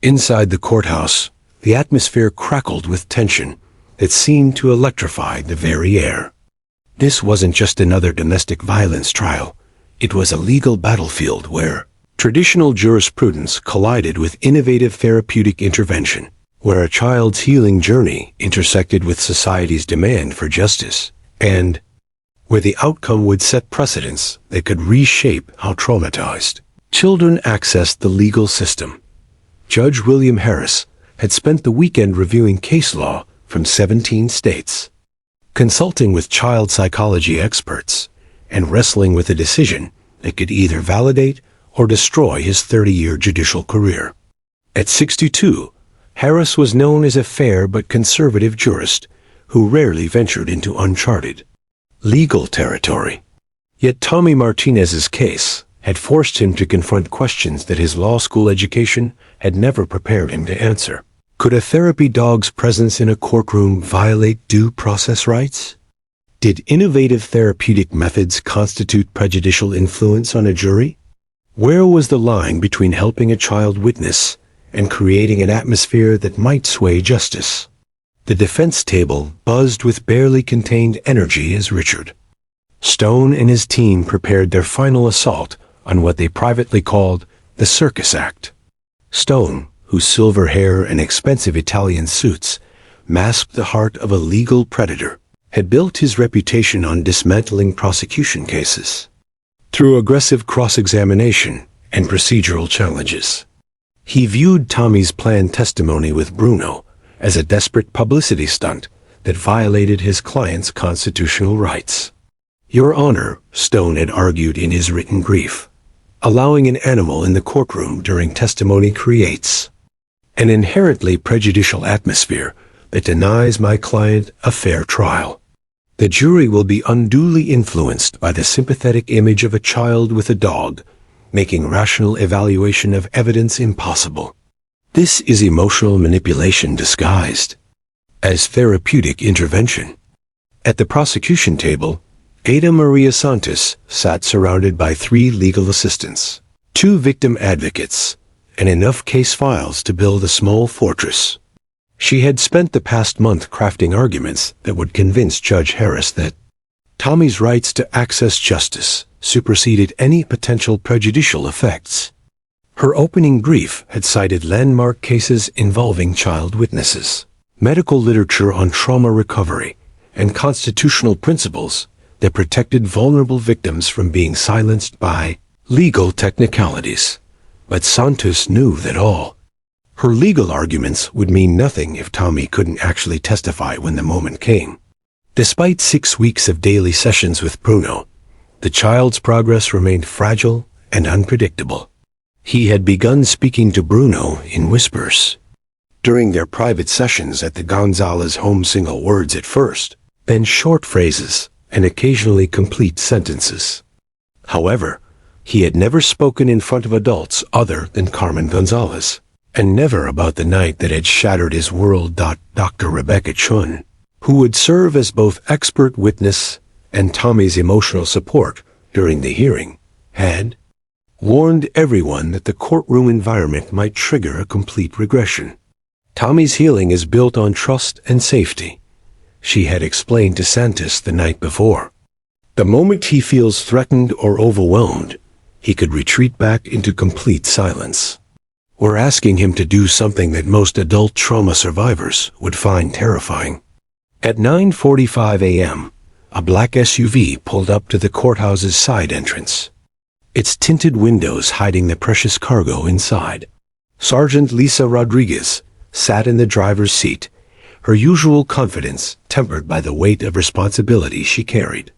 Inside the courthouse, the atmosphere crackled with tension that seemed to electrify the very air. This wasn't just another domestic violence trial. It was a legal battlefield where traditional jurisprudence collided with innovative therapeutic intervention, where a child's healing journey intersected with society's demand for justice, and where the outcome would set precedents that could reshape how traumatized children accessed the legal system. Judge William Harris had spent the weekend reviewing case law from 17 states, consulting with child psychology experts, and wrestling with a decision that could either validate or destroy his 30-year judicial career. At 62, Harris was known as a fair but conservative jurist who rarely ventured into uncharted legal territory. Yet Tommy Martinez's case had forced him to confront questions that his law school education had never prepared him to answer. Could a therapy dog's presence in a courtroom violate due process rights? Did innovative therapeutic methods constitute prejudicial influence on a jury? Where was the line between helping a child witness and creating an atmosphere that might sway justice? The defense table buzzed with barely contained energy as Richard Stone and his team prepared their final assault on what they privately called the Circus Act. Stone, whose silver hair and expensive Italian suits masked the heart of a legal predator, had built his reputation on dismantling prosecution cases through aggressive cross-examination and procedural challenges. He viewed Tommy's planned testimony with Bruno as a desperate publicity stunt that violated his client's constitutional rights. "Your Honor," Stone had argued in his written brief, "allowing an animal in the courtroom during testimony creates an inherently prejudicial atmosphere that denies my client a fair trial. The jury will be unduly influenced by the sympathetic image of a child with a dog, making rational evaluation of evidence impossible. This is emotional manipulation disguised as therapeutic intervention." At the prosecution table, Ada Maria Santos sat surrounded by 3 legal assistants, 2 victim advocates, and enough case files to build a small fortress. She had spent the past month crafting arguments that would convince Judge Harris that Tommy's rights to access justice superseded any potential prejudicial effects. Her opening brief had cited landmark cases involving child witnesses, medical literature on trauma recovery, and constitutional principles that protected vulnerable victims from being silenced by legal technicalities. But Santos knew that all her legal arguments would mean nothing if Tommy couldn't actually testify when the moment came. Despite 6 weeks of daily sessions with Bruno, the child's progress remained fragile and unpredictable. He had begun speaking to Bruno in whispers during their private sessions at the Gonzalez home, single words at first, then short phrases and occasionally complete sentences. However, he had never spoken in front of adults other than Carmen Gonzalez, and never about the night that had shattered his world. Dr. Rebecca Chun, who would serve as both expert witness and Tommy's emotional support during the hearing, had warned everyone that the courtroom environment might trigger a complete regression. "Tommy's healing is built on trust and safety," she had explained to Santos the night before. "The moment he feels threatened or overwhelmed, he could retreat back into complete silence. We're asking him to do something that most adult trauma survivors would find terrifying." At 9:45 a.m., a black SUV pulled up to the courthouse's side entrance, its tinted windows hiding the precious cargo inside. Sergeant Lisa Rodriguez sat in the driver's seat, her usual confidence tempered by the weight of responsibility she carried.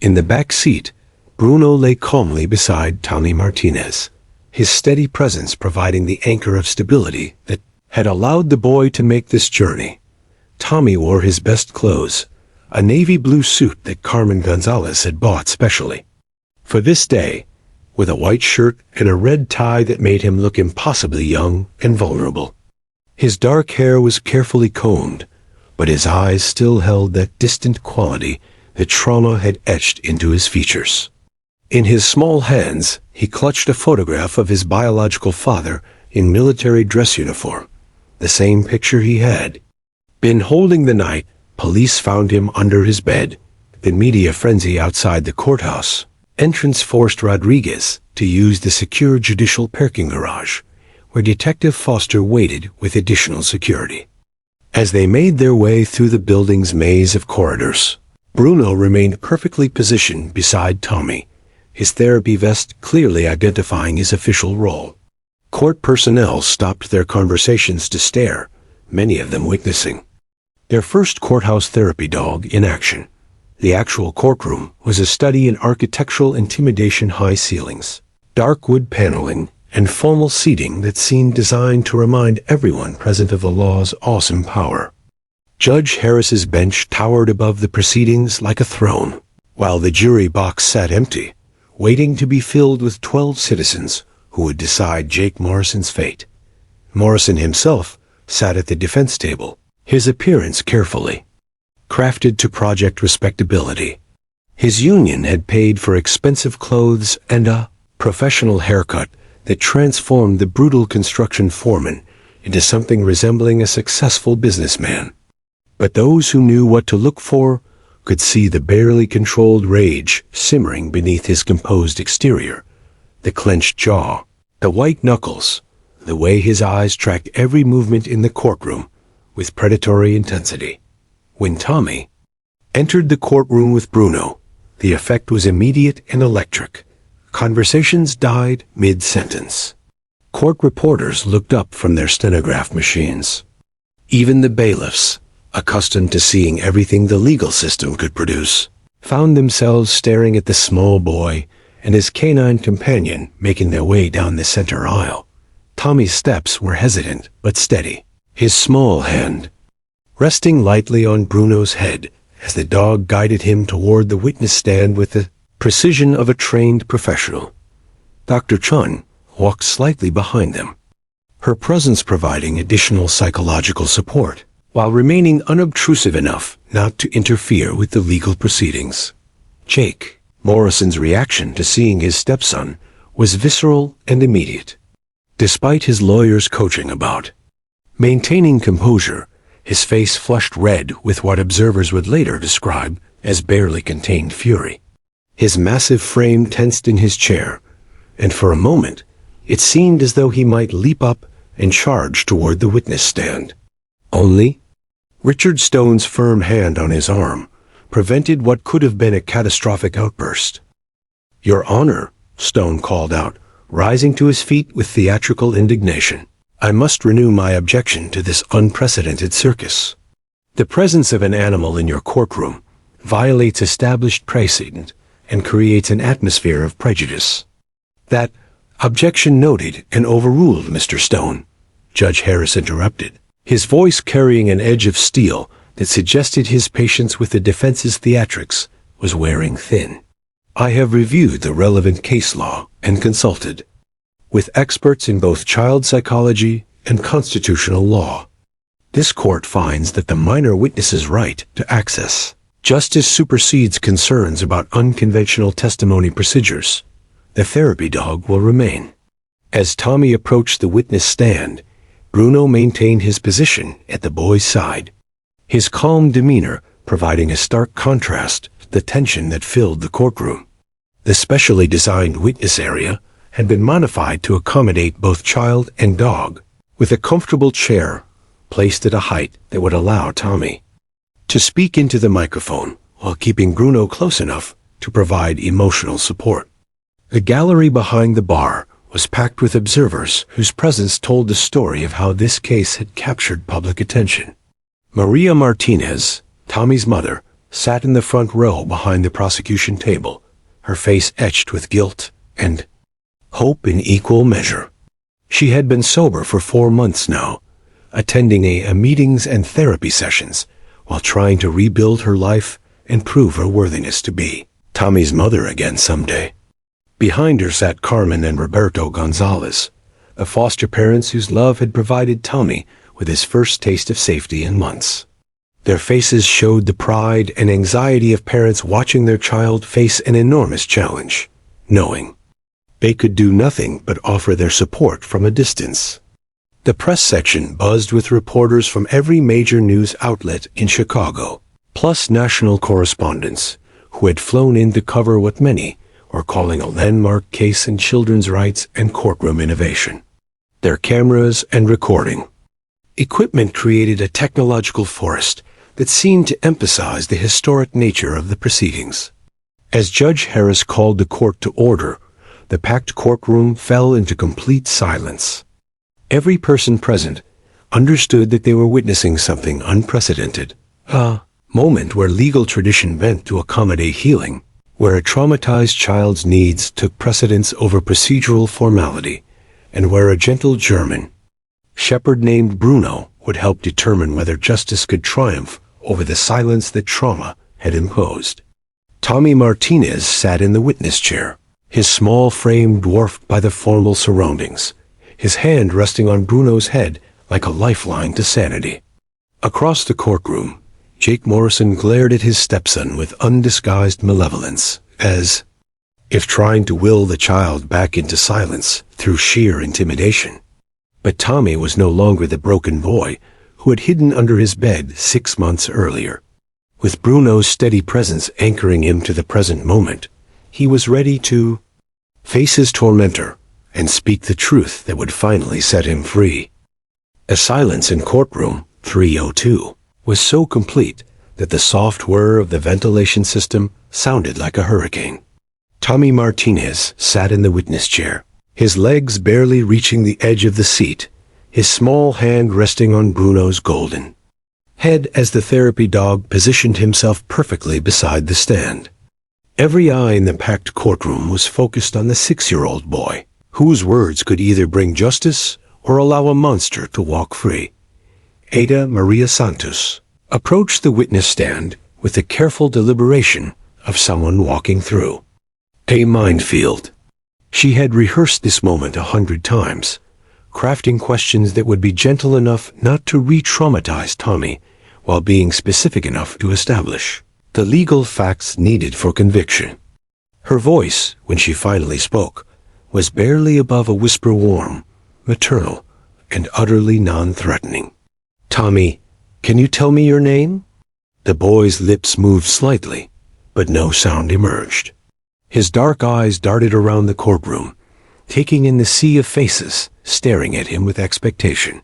In the back seat, Bruno lay calmly beside Tommy Martinez, his steady presence providing the anchor of stability that had allowed the boy to make this journey. Tommy wore his best clothes, a navy blue suit that Carmen Gonzalez had bought specially for this day, with a white shirt and a red tie that made him look impossibly young and vulnerable. His dark hair was carefully combed, but his eyes still held that distant quality that trauma had etched into his features. In his small hands, he clutched a photograph of his biological father in military dress uniform, the same picture he had been holding the night police found him under his bed. The media frenzy outside the courthouse entrance forced Rodriguez to use the secure judicial parking garage, where Detective Foster waited with additional security. As they made their way through the building's maze of corridors, Bruno remained perfectly positioned beside Tommy, his therapy vest clearly identifying his official role. Court personnel stopped their conversations to stare, many of them witnessing their first courthouse therapy dog in action. The actual courtroom was a study in architectural intimidation: high ceilings, dark wood paneling, and formal seating that seemed designed to remind everyone present of the law's awesome power. Judge Harris's bench towered above the proceedings like a throne, while the jury box sat empty, waiting to be filled with 12 citizens who would decide Jake Morrison's fate. Morrison himself sat at the defense table, his appearance carefully crafted to project respectability. His union had paid for expensive clothes and a professional haircut that transformed the brutal construction foreman into something resembling a successful businessman. But those who knew what to look for could see the barely controlled rage simmering beneath his composed exterior, the clenched jaw, the white knuckles, the way his eyes tracked every movement in the courtroom with predatory intensity. When Tommy entered the courtroom with Bruno, the effect was immediate and electric. Conversations died mid-sentence. Court reporters looked up from their stenograph machines. Even the bailiffs, accustomed to seeing everything the legal system could produce, found themselves staring at the small boy and his canine companion making their way down the center aisle. Tommy's steps were hesitant but steady, his small hand resting lightly on Bruno's head as the dog guided him toward the witness stand with the precision of a trained professional. Dr. Chun walked slightly behind them, her presence providing additional psychological support, while remaining unobtrusive enough not to interfere with the legal proceedings. Jake Morrison's reaction to seeing his stepson was visceral and immediate. Despite his lawyer's coaching about maintaining composure, his face flushed red with what observers would later describe as barely contained fury. His massive frame tensed in his chair, and for a moment, it seemed as though he might leap up and charge toward the witness stand. Only, Richard Stone's firm hand on his arm prevented what could have been a catastrophic outburst. "Your Honor," Stone called out, rising to his feet with theatrical indignation, "I must renew my objection to this unprecedented circus. The presence of an animal in your courtroom violates established precedent and creates an atmosphere of prejudice." "That objection noted and overruled, Mr. Stone," Judge Harris interrupted, his voice carrying an edge of steel that suggested his patience with the defense's theatrics was wearing thin. "I have reviewed the relevant case law and consulted with experts in both child psychology and constitutional law. This court finds that the minor witness's right to access justice supersedes concerns about unconventional testimony procedures. The therapy dog will remain." As Tommy approached the witness stand, Bruno maintained his position at the boy's side, his calm demeanor providing a stark contrast to the tension that filled the courtroom. The specially designed witness area had been modified to accommodate both child and dog, with a comfortable chair placed at a height that would allow Tommy to speak into the microphone while keeping Bruno close enough to provide emotional support. The gallery behind the bar was packed with observers whose presence told the story of how this case had captured public attention. Maria Martinez, Tommy's mother, sat in the front row behind the prosecution table, her face etched with guilt and hope in equal measure. She had been sober for 4 months now, attending a meetings and therapy sessions while trying to rebuild her life and prove her worthiness to be Tommy's mother again someday. Behind her sat Carmen and Roberto Gonzalez, the foster parents whose love had provided Tommy with his first taste of safety in months. Their faces showed the pride and anxiety of parents watching their child face an enormous challenge, knowing they could do nothing but offer their support from a distance. The press section buzzed with reporters from every major news outlet in Chicago, plus national correspondents who had flown in to cover what many were calling a landmark case in children's rights and courtroom innovation. Their cameras and recording equipment created a technological forest that seemed to emphasize the historic nature of the proceedings. As Judge Harris called the court to order, the packed courtroom fell into complete silence. Every person present understood that they were witnessing something unprecedented, a moment where legal tradition bent to accommodate healing, where a traumatized child's needs took precedence over procedural formality, and where a gentle German shepherd named Bruno would help determine whether justice could triumph over the silence that trauma had imposed. Tommy Martinez sat in the witness chair, his small frame dwarfed by the formal surroundings, his hand resting on Bruno's head like a lifeline to sanity. Across the courtroom, Jake Morrison glared at his stepson with undisguised malevolence, as if trying to will the child back into silence through sheer intimidation. But Tommy was no longer the broken boy who had hidden under his bed 6 months earlier. With Bruno's steady presence anchoring him to the present moment, he was ready to face his tormentor and speak the truth that would finally set him free. A silence in courtroom 302 was so complete that the soft whir of the ventilation system sounded like a hurricane. Tommy Martinez sat in the witness chair, his legs barely reaching the edge of the seat, his small hand resting on Bruno's golden head as the therapy dog positioned himself perfectly beside the stand. Every eye in the packed courtroom was focused on the 6-year-old boy, whose words could either bring justice or allow a monster to walk free. Ada Maria Santos approached the witness stand with the careful deliberation of someone walking through a minefield. She had rehearsed this moment 100 times, crafting questions that would be gentle enough not to re-traumatize Tommy, while being specific enough to establish the legal facts needed for conviction. Her voice, when she finally spoke, was barely above a whisper, warm, maternal, and utterly non-threatening. "Tommy, can you tell me your name?" The boy's lips moved slightly, but no sound emerged. His dark eyes darted around the courtroom, taking in the sea of faces staring at him with expectation.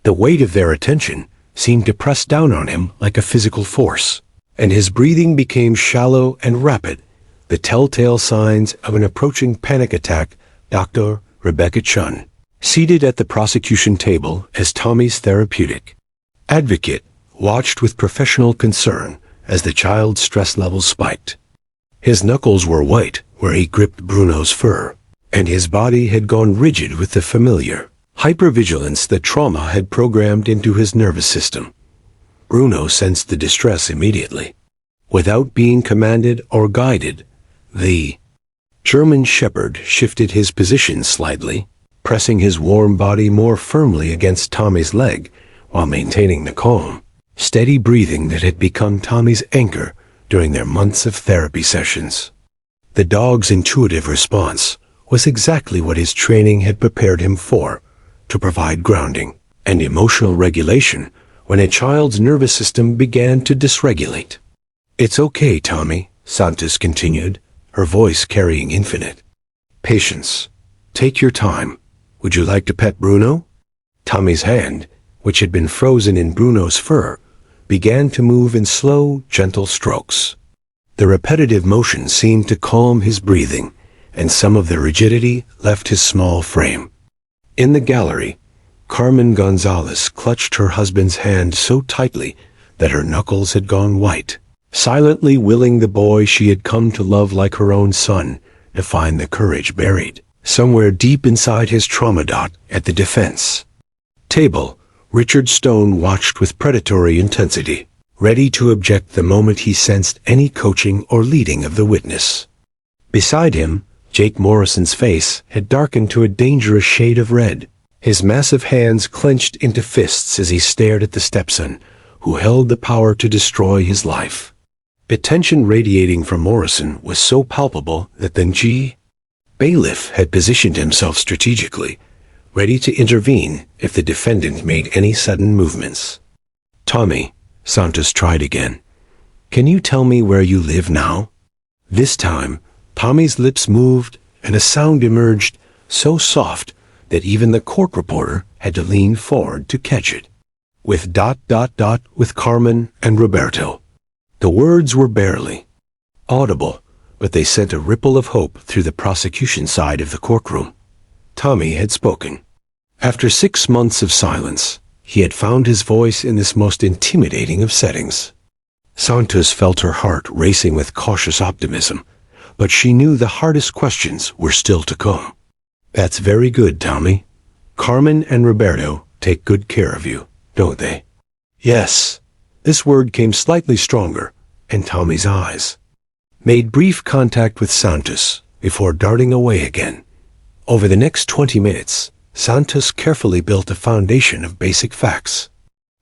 The weight of their attention seemed to press down on him like a physical force, and his breathing became shallow and rapid, the telltale signs of an approaching panic attack. Dr. Rebecca Chun, seated at the prosecution table as Tommy's therapeutic advocate, watched with professional concern as the child's stress levels spiked. His knuckles were white where he gripped Bruno's fur, and his body had gone rigid with the familiar hypervigilance that trauma had programmed into his nervous system. Bruno sensed the distress immediately. Without being commanded or guided, the German Shepherd shifted his position slightly, pressing his warm body more firmly against Tommy's leg while maintaining the calm, steady breathing that had become Tommy's anchor during their months of therapy sessions. The dog's intuitive response was exactly what his training had prepared him for, to provide grounding and emotional regulation when a child's nervous system began to dysregulate. "It's okay, Tommy," Santos continued, her voice carrying infinite patience. "Take your time. Would you like to pet Bruno?" Tommy's hand, which had been frozen in Bruno's fur, began to move in slow, gentle strokes. The repetitive motion seemed to calm his breathing, and some of the rigidity left his small frame. In the gallery, Carmen Gonzalez clutched her husband's hand so tightly that her knuckles had gone white, silently willing the boy she had come to love like her own son to find the courage buried somewhere deep inside his trauma. At the defense table, Richard Stone watched with predatory intensity, ready to object the moment he sensed any coaching or leading of the witness. Beside him, Jake Morrison's face had darkened to a dangerous shade of red, his massive hands clenched into fists as he stared at the stepson, who held the power to destroy his life. The tension radiating from Morrison was so palpable that the bailiff had positioned himself strategically, ready to intervene if the defendant made any sudden movements. "Tommy," Santos tried again, "can you tell me where you live now?" This time, Tommy's lips moved and a sound emerged so soft that even the court reporter had to lean forward to catch it. With ... with Carmen and Roberto. The words were barely audible, but they sent a ripple of hope through the prosecution side of the courtroom. Tommy had spoken. After 6 months of silence, he had found his voice in this most intimidating of settings. Santos felt her heart racing with cautious optimism, but she knew the hardest questions were still to come. "That's very good, Tommy. Carmen and Roberto take good care of you, don't they?" "Yes." This word came slightly stronger, and Tommy's eyes made brief contact with Santos before darting away again. Over the next 20 minutes, Santos carefully built a foundation of basic facts.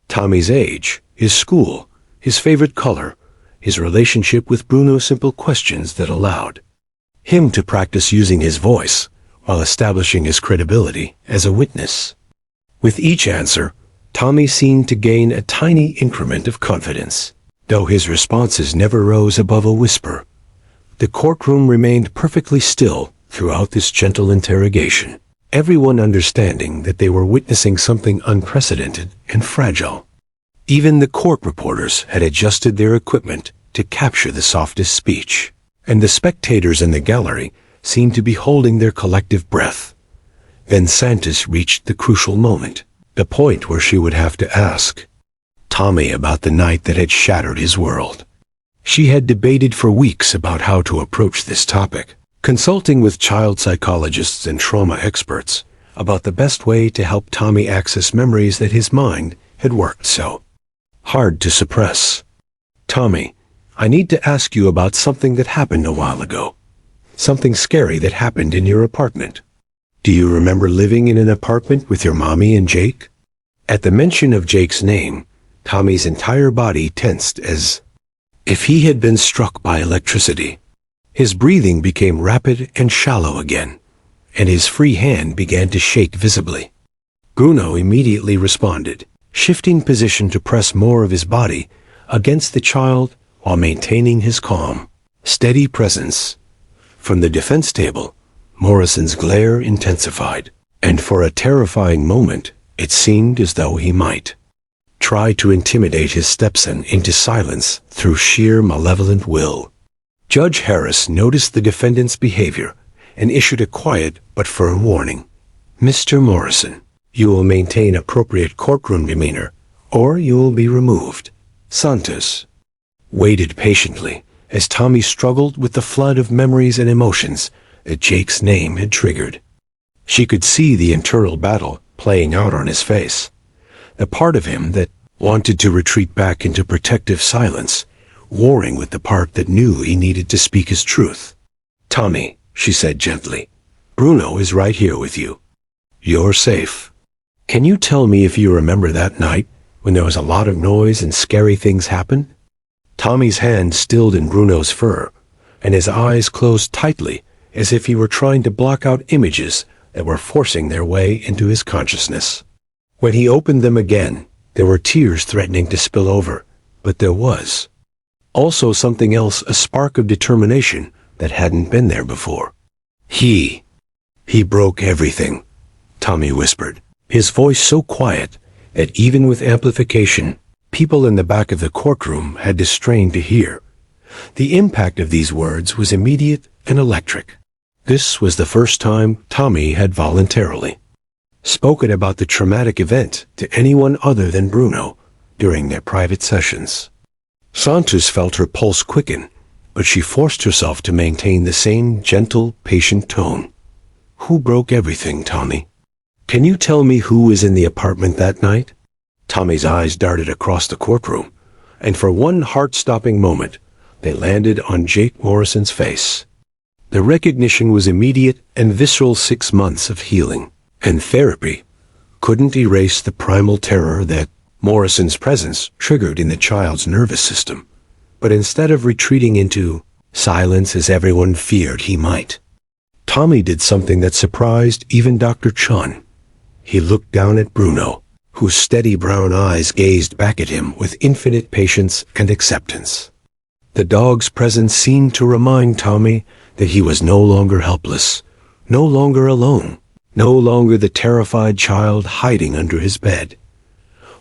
Tommy's age, his school, his favorite color, his relationship with Bruno, simple questions that allowed him to practice using his voice while establishing his credibility as a witness. With each answer, Tommy seemed to gain a tiny increment of confidence. though his responses never rose above a whisper. The courtroom remained perfectly still throughout this gentle interrogation, everyone understanding that they were witnessing something unprecedented and fragile. Even the court reporters had adjusted their equipment to capture the softest speech, and the spectators in the gallery seemed to be holding their collective breath. Then Santos reached the crucial moment, the point where she would have to ask Tommy about the night that had shattered his world. She had debated for weeks about how to approach this topic, consulting with child psychologists and trauma experts about the best way to help Tommy access memories that his mind had worked so hard to suppress. "Tommy, I need to ask you about something that happened a while ago. Something scary that happened in your apartment. Do you remember living in an apartment with your mommy and Jake?" At the mention of Jake's name, Tommy's entire body tensed as if he had been struck by electricity. His breathing became rapid and shallow again, and his free hand began to shake visibly. Bruno immediately responded, shifting position to press more of his body against the child while maintaining his calm, steady presence. From the defense table, Morrison's glare intensified, and for a terrifying moment, it seemed as though he might try to intimidate his stepson into silence through sheer malevolent will. Judge Harris noticed the defendant's behavior and issued a quiet but firm warning. "Mr. Morrison, you will maintain appropriate courtroom demeanor, or you will be removed." Santos waited patiently as Tommy struggled with the flood of memories and emotions that Jake's name had triggered. She could see the internal battle playing out on his face, the part of him that wanted to retreat back into protective silence, warring with the part that knew he needed to speak his truth. "Tommy," she said gently, "Bruno is right here with you. You're safe. Can you tell me if you remember that night when there was a lot of noise and scary things happened?" Tommy's hand stilled in Bruno's fur, and his eyes closed tightly as if he were trying to block out images that were forcing their way into his consciousness. When he opened them again, there were tears threatening to spill over, but there was also something else, a spark of determination that hadn't been there before. He broke everything," Tommy whispered, his voice so quiet that even with amplification, people in the back of the courtroom had to strain to hear. The impact of these words was immediate and electric. This was the first time Tommy had voluntarily spoken about the traumatic event to anyone other than Bruno during their private sessions. Santos felt her pulse quicken, but she forced herself to maintain the same gentle, patient tone. "Who broke everything, Tommy? Can you tell me who was in the apartment that night?" Tommy's eyes darted across the courtroom, and for one heart-stopping moment, they landed on Jake Morrison's face. The recognition was immediate and visceral. 6 months of healing and therapy couldn't erase the primal terror that Morrison's presence triggered in the child's nervous system. But instead of retreating into silence as everyone feared he might, Tommy did something that surprised even Dr. Chun. He looked down at Bruno, whose steady brown eyes gazed back at him with infinite patience and acceptance. The dog's presence seemed to remind Tommy that he was no longer helpless, no longer alone, no longer the terrified child hiding under his bed.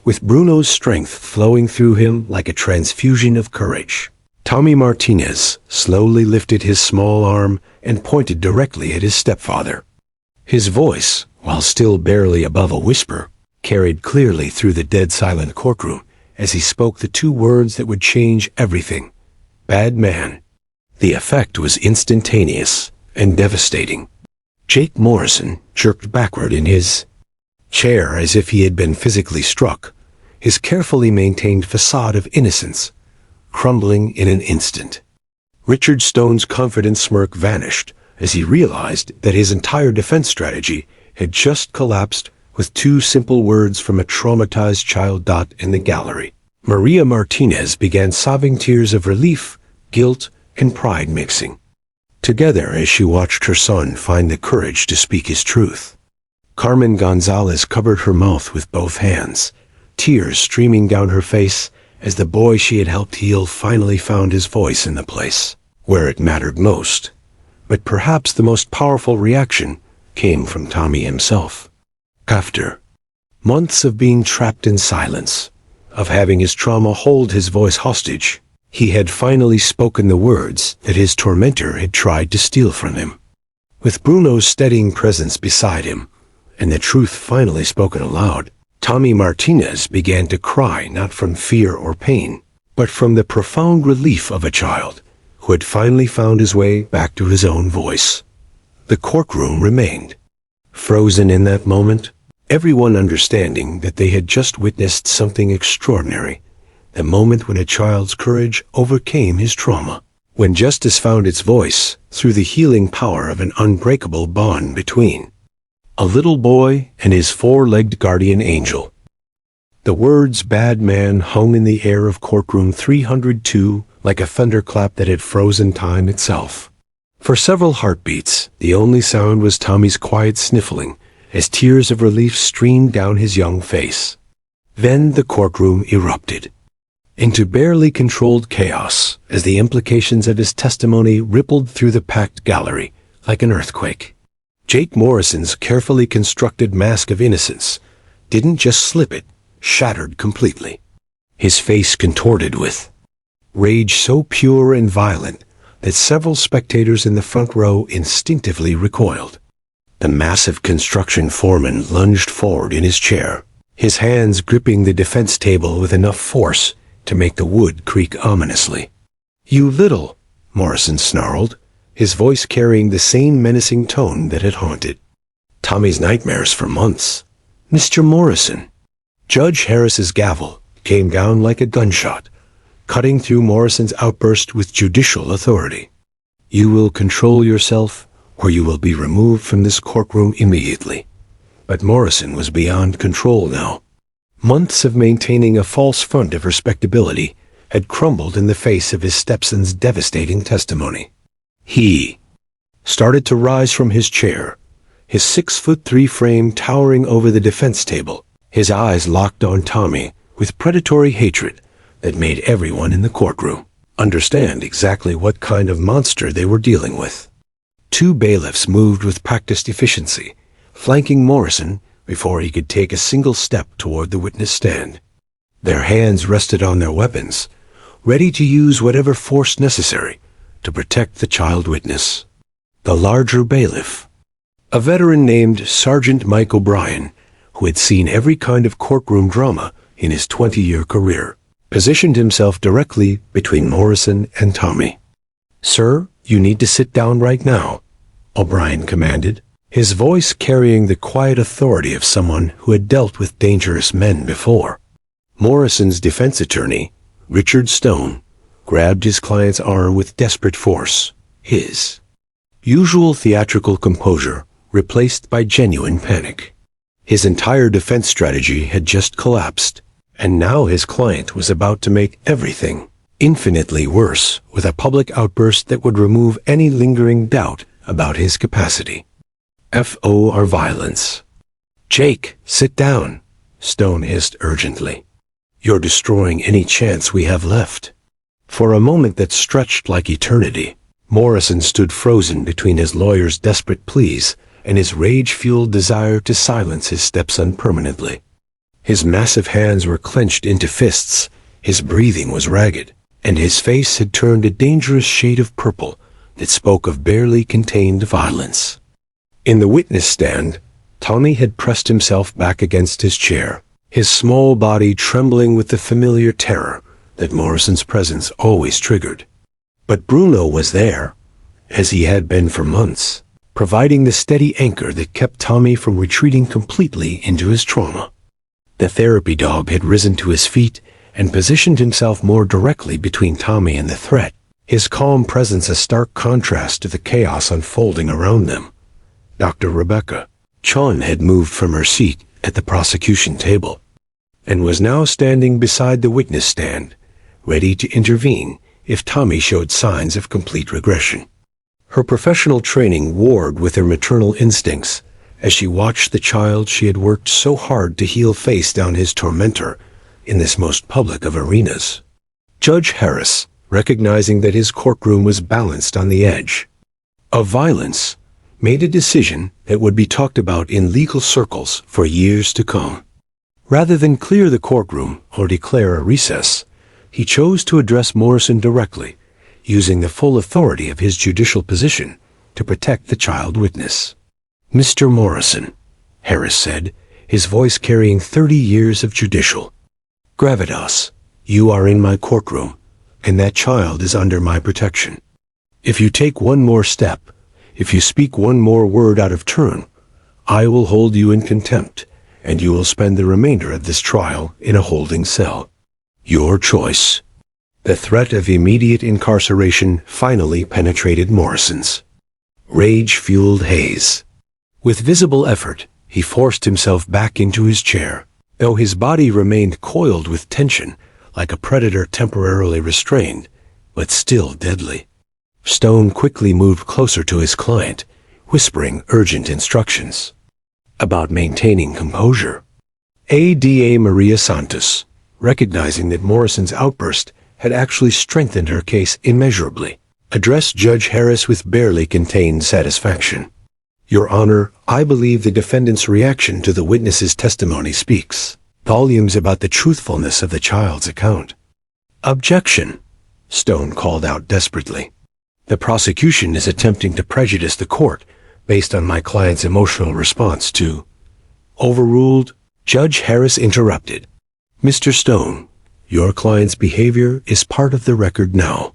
With Bruno's strength flowing through him like a transfusion of courage, Tommy Martinez slowly lifted his small arm and pointed directly at his stepfather. His voice, while still barely above a whisper, carried clearly through the dead-silent courtroom as he spoke the 2 words that would change everything: "Bad man." The effect was instantaneous and devastating. Jake Morrison jerked backward in his chair as if he had been physically struck, his carefully maintained facade of innocence crumbling in an instant. Richard Stone's confident smirk vanished as he realized that his entire defense strategy had just collapsed with 2 simple words from a traumatized child. In the gallery, Maria Martinez began sobbing, tears of relief, guilt, and pride mixing together as she watched her son find the courage to speak his truth. Carmen Gonzalez covered her mouth with both hands, tears streaming down her face as the boy she had helped heal finally found his voice in the place where it mattered most. But perhaps the most powerful reaction came from Tommy himself. After months of being trapped in silence, of having his trauma hold his voice hostage, he had finally spoken the words that his tormentor had tried to steal from him. With Bruno's steadying presence beside him, and the truth finally spoken aloud, Tommy Martinez began to cry not from fear or pain, but from the profound relief of a child who had finally found his way back to his own voice. The courtroom remained frozen in that moment, everyone understanding that they had just witnessed something extraordinary, the moment when a child's courage overcame his trauma, when justice found its voice through the healing power of an unbreakable bond between a little boy and his four-legged guardian angel. The words "bad man" hung in the air of courtroom 302 like a thunderclap that had frozen time itself. For several heartbeats, the only sound was Tommy's quiet sniffling as tears of relief streamed down his young face. Then the courtroom erupted into barely controlled chaos as the implications of his testimony rippled through the packed gallery like an earthquake. Jake Morrison's carefully constructed mask of innocence didn't just slip, it shattered completely. His face contorted with rage so pure and violent that several spectators in the front row instinctively recoiled. The massive construction foreman lunged forward in his chair, his hands gripping the defense table with enough force to make the wood creak ominously. "You little," Morrison snarled, his voice carrying the same menacing tone that had haunted Tommy's nightmares for months. "Mr. Morrison." Judge Harris's gavel came down like a gunshot, cutting through Morrison's outburst with judicial authority. "You will control yourself, or you will be removed from this courtroom immediately." But Morrison was beyond control now. Months of maintaining a false front of respectability had crumbled in the face of his stepson's devastating testimony. He started to rise from his chair, his 6'3" frame towering over the defense table, his eyes locked on Tommy with predatory hatred that made everyone in the courtroom understand exactly what kind of monster they were dealing with. Two bailiffs moved with practiced efficiency, flanking Morrison before he could take a single step toward the witness stand. Their hands rested on their weapons, ready to use whatever force necessary to protect the child witness. The larger bailiff, a veteran named Sergeant Mike O'Brien, who had seen every kind of courtroom drama in his 20-year career, positioned himself directly between Morrison and Tommy. "Sir, you need to sit down right now," O'Brien commanded, his voice carrying the quiet authority of someone who had dealt with dangerous men before. Morrison's defense attorney, Richard Stone, grabbed his client's arm with desperate force, his usual theatrical composure replaced by genuine panic. His entire defense strategy had just collapsed, and now his client was about to make everything infinitely worse with a public outburst that would remove any lingering doubt about his capacity. For violence. "Jake, sit down," Stone hissed urgently. "You're destroying any chance we have left." For a moment that stretched like eternity, Morrison stood frozen between his lawyer's desperate pleas and his rage-fueled desire to silence his stepson permanently. His massive hands were clenched into fists, his breathing was ragged, and his face had turned a dangerous shade of purple that spoke of barely contained violence. In the witness stand, Tommy had pressed himself back against his chair, his small body trembling with the familiar terror that Morrison's presence always triggered. But Bruno was there, as he had been for months, providing the steady anchor that kept Tommy from retreating completely into his trauma. The therapy dog had risen to his feet and positioned himself more directly between Tommy and the threat, his calm presence a stark contrast to the chaos unfolding around them. Dr. Rebecca Chon had moved from her seat at the prosecution table and was now standing beside the witness stand, ready to intervene if Tommy showed signs of complete regression. Her professional training warred with her maternal instincts as she watched the child she had worked so hard to heal face down his tormentor in this most public of arenas. Judge Harris, recognizing that his courtroom was balanced on the edge of violence, made a decision that would be talked about in legal circles for years to come. Rather than clear the courtroom or declare a recess, he chose to address Morrison directly, using the full authority of his judicial position to protect the child witness. "Mr. Morrison," Harris said, his voice carrying 30 years of judicial gravitas, "you are in my courtroom, and that child is under my protection. If you take one more step, if you speak one more word out of turn, I will hold you in contempt, and you will spend the remainder of this trial in a holding cell. Your choice." The threat of immediate incarceration finally penetrated Morrison's rage-fueled haze. With visible effort, he forced himself back into his chair, though his body remained coiled with tension, like a predator temporarily restrained, but still deadly. Stone quickly moved closer to his client, whispering urgent instructions about maintaining composure. ADA Maria Santos, recognizing that Morrison's outburst had actually strengthened her case immeasurably, addressed Judge Harris with barely contained satisfaction. "Your Honor, I believe the defendant's reaction to the witness's testimony speaks volumes about the truthfulness of the child's account." "Objection," Stone called out desperately. "The prosecution is attempting to prejudice the court based on my client's emotional response to—" "Overruled," Judge Harris interrupted. "Mr. Stone, your client's behavior is part of the record now.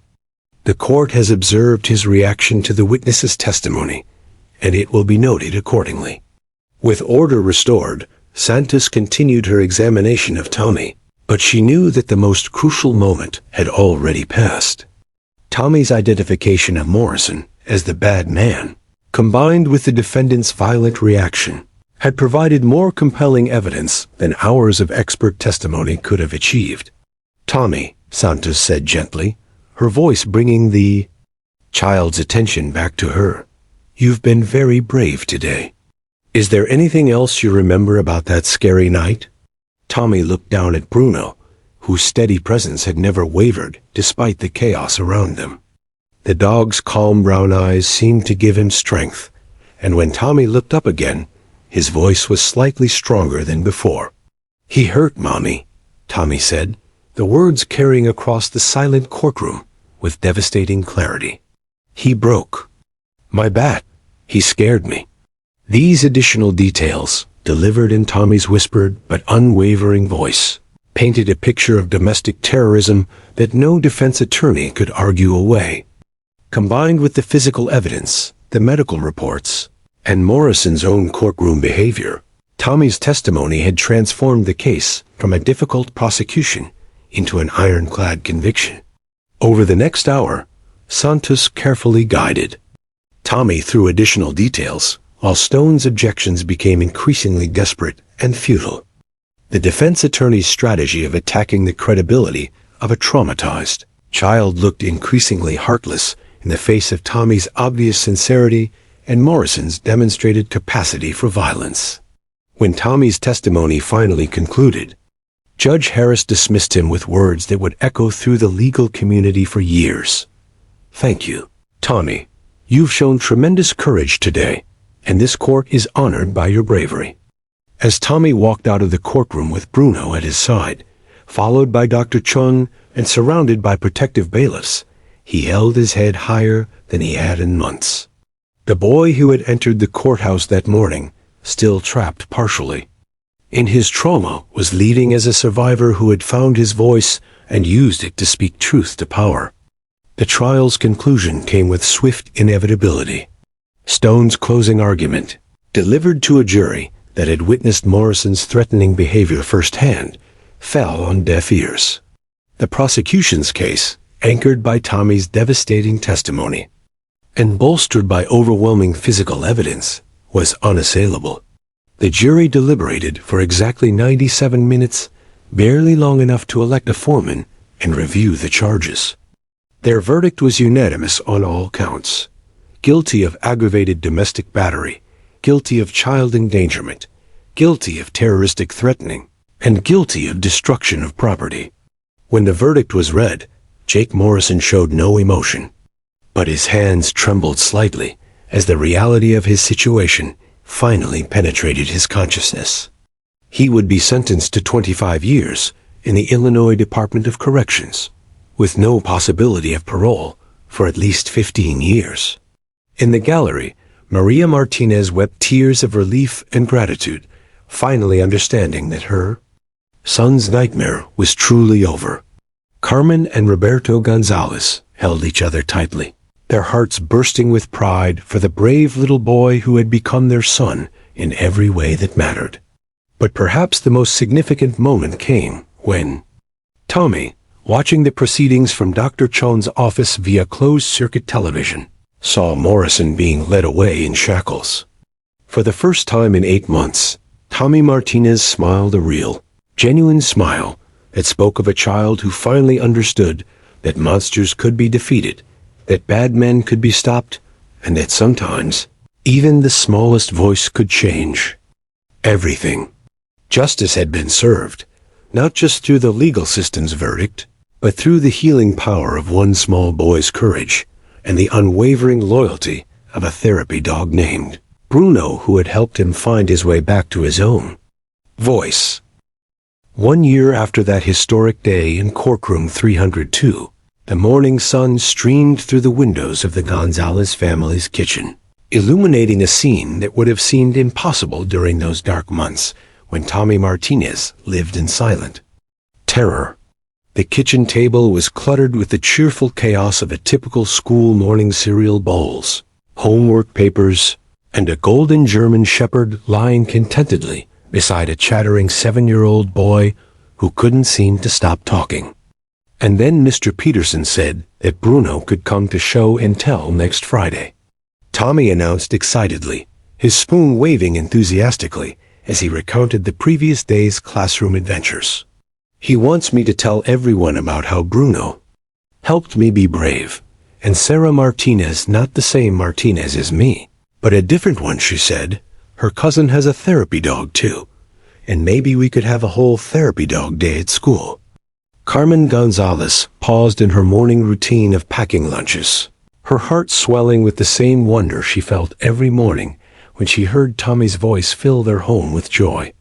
The court has observed his reaction to the witness's testimony, and it will be noted accordingly." With order restored, Santos continued her examination of Tommy, but she knew that the most crucial moment had already passed. Tommy's identification of Morrison as the bad man, combined with the defendant's violent reaction, had provided more compelling evidence than hours of expert testimony could have achieved. "Tommy," Santos said gently, her voice bringing the child's attention back to her, "you've been very brave today. Is there anything else you remember about that scary night?" Tommy looked down at Bruno, whose steady presence had never wavered despite the chaos around them. The dog's calm brown eyes seemed to give him strength, and when Tommy looked up again, his voice was slightly stronger than before. "He hurt Mommy," Tommy said, the words carrying across the silent courtroom with devastating clarity. "He broke my bat. He scared me." These additional details, delivered in Tommy's whispered but unwavering voice, painted a picture of domestic terrorism that no defense attorney could argue away. Combined with the physical evidence, the medical reports, and Morrison's own courtroom behavior, Tommy's testimony had transformed the case from a difficult prosecution into an ironclad conviction. Over the next hour, Santos carefully guided Tommy through additional details, while Stone's objections became increasingly desperate and futile. The defense attorney's strategy of attacking the credibility of a traumatized child looked increasingly heartless in the face of Tommy's obvious sincerity and Morrison's demonstrated capacity for violence. When Tommy's testimony finally concluded, Judge Harris dismissed him with words that would echo through the legal community for years. "Thank you, Tommy. You've shown tremendous courage today, and this court is honored by your bravery." As Tommy walked out of the courtroom with Bruno at his side, followed by Dr. Chung and surrounded by protective bailiffs, he held his head higher than he had in months. The boy who had entered the courthouse that morning, still trapped partially in his trauma, was leading as a survivor who had found his voice and used it to speak truth to power. The trial's conclusion came with swift inevitability. Stone's closing argument, delivered to a jury that had witnessed Morrison's threatening behavior firsthand, fell on deaf ears. The prosecution's case, anchored by Tommy's devastating testimony and bolstered by overwhelming physical evidence, was unassailable. The jury deliberated for exactly 97 minutes, barely long enough to elect a foreman and review the charges. Their verdict was unanimous on all counts: guilty of aggravated domestic battery, guilty of child endangerment, guilty of terroristic threatening, and guilty of destruction of property. When the verdict was read, Jake Morrison showed no emotion, but his hands trembled slightly as the reality of his situation finally penetrated his consciousness. He would be sentenced to 25 years in the Illinois Department of Corrections, with no possibility of parole for at least 15 years. In the gallery, Maria Martinez wept tears of relief and gratitude, finally understanding that her son's nightmare was truly over. Carmen and Roberto Gonzalez held each other tightly, their hearts bursting with pride for the brave little boy who had become their son in every way that mattered. But perhaps the most significant moment came when Tommy, watching the proceedings from Dr. Chon's office via closed-circuit television, saw Morrison being led away in shackles. For the first time in 8 months, Tommy Martinez smiled a real, genuine smile that spoke of a child who finally understood that monsters could be defeated, that bad men could be stopped, and that sometimes even the smallest voice could change everything. Justice had been served, not just through the legal system's verdict, but through the healing power of one small boy's courage and the unwavering loyalty of a therapy dog named Bruno, who had helped him find his way back to his own voice. 1 year after that historic day in Courtroom 302, the morning sun streamed through the windows of the Gonzalez family's kitchen, illuminating a scene that would have seemed impossible during those dark months when Tommy Martinez lived in silent terror. The kitchen table was cluttered with the cheerful chaos of a typical school morning cereal bowls, homework papers, and a golden German shepherd lying contentedly beside a chattering 7-year-old boy who couldn't seem to stop talking. And then Mr. Peterson said that Bruno could come to show and tell next Friday. Tommy announced excitedly, his spoon waving enthusiastically as he recounted the previous day's classroom adventures. He wants me to tell everyone about how Bruno helped me be brave, and Sarah Martinez, not the same Martinez as me, but a different one, she said. Her cousin has a therapy dog too, and maybe we could have a whole therapy dog day at school. Carmen Gonzalez paused in her morning routine of packing lunches, her heart swelling with the same wonder she felt every morning when she heard Tommy's voice fill their home with joy.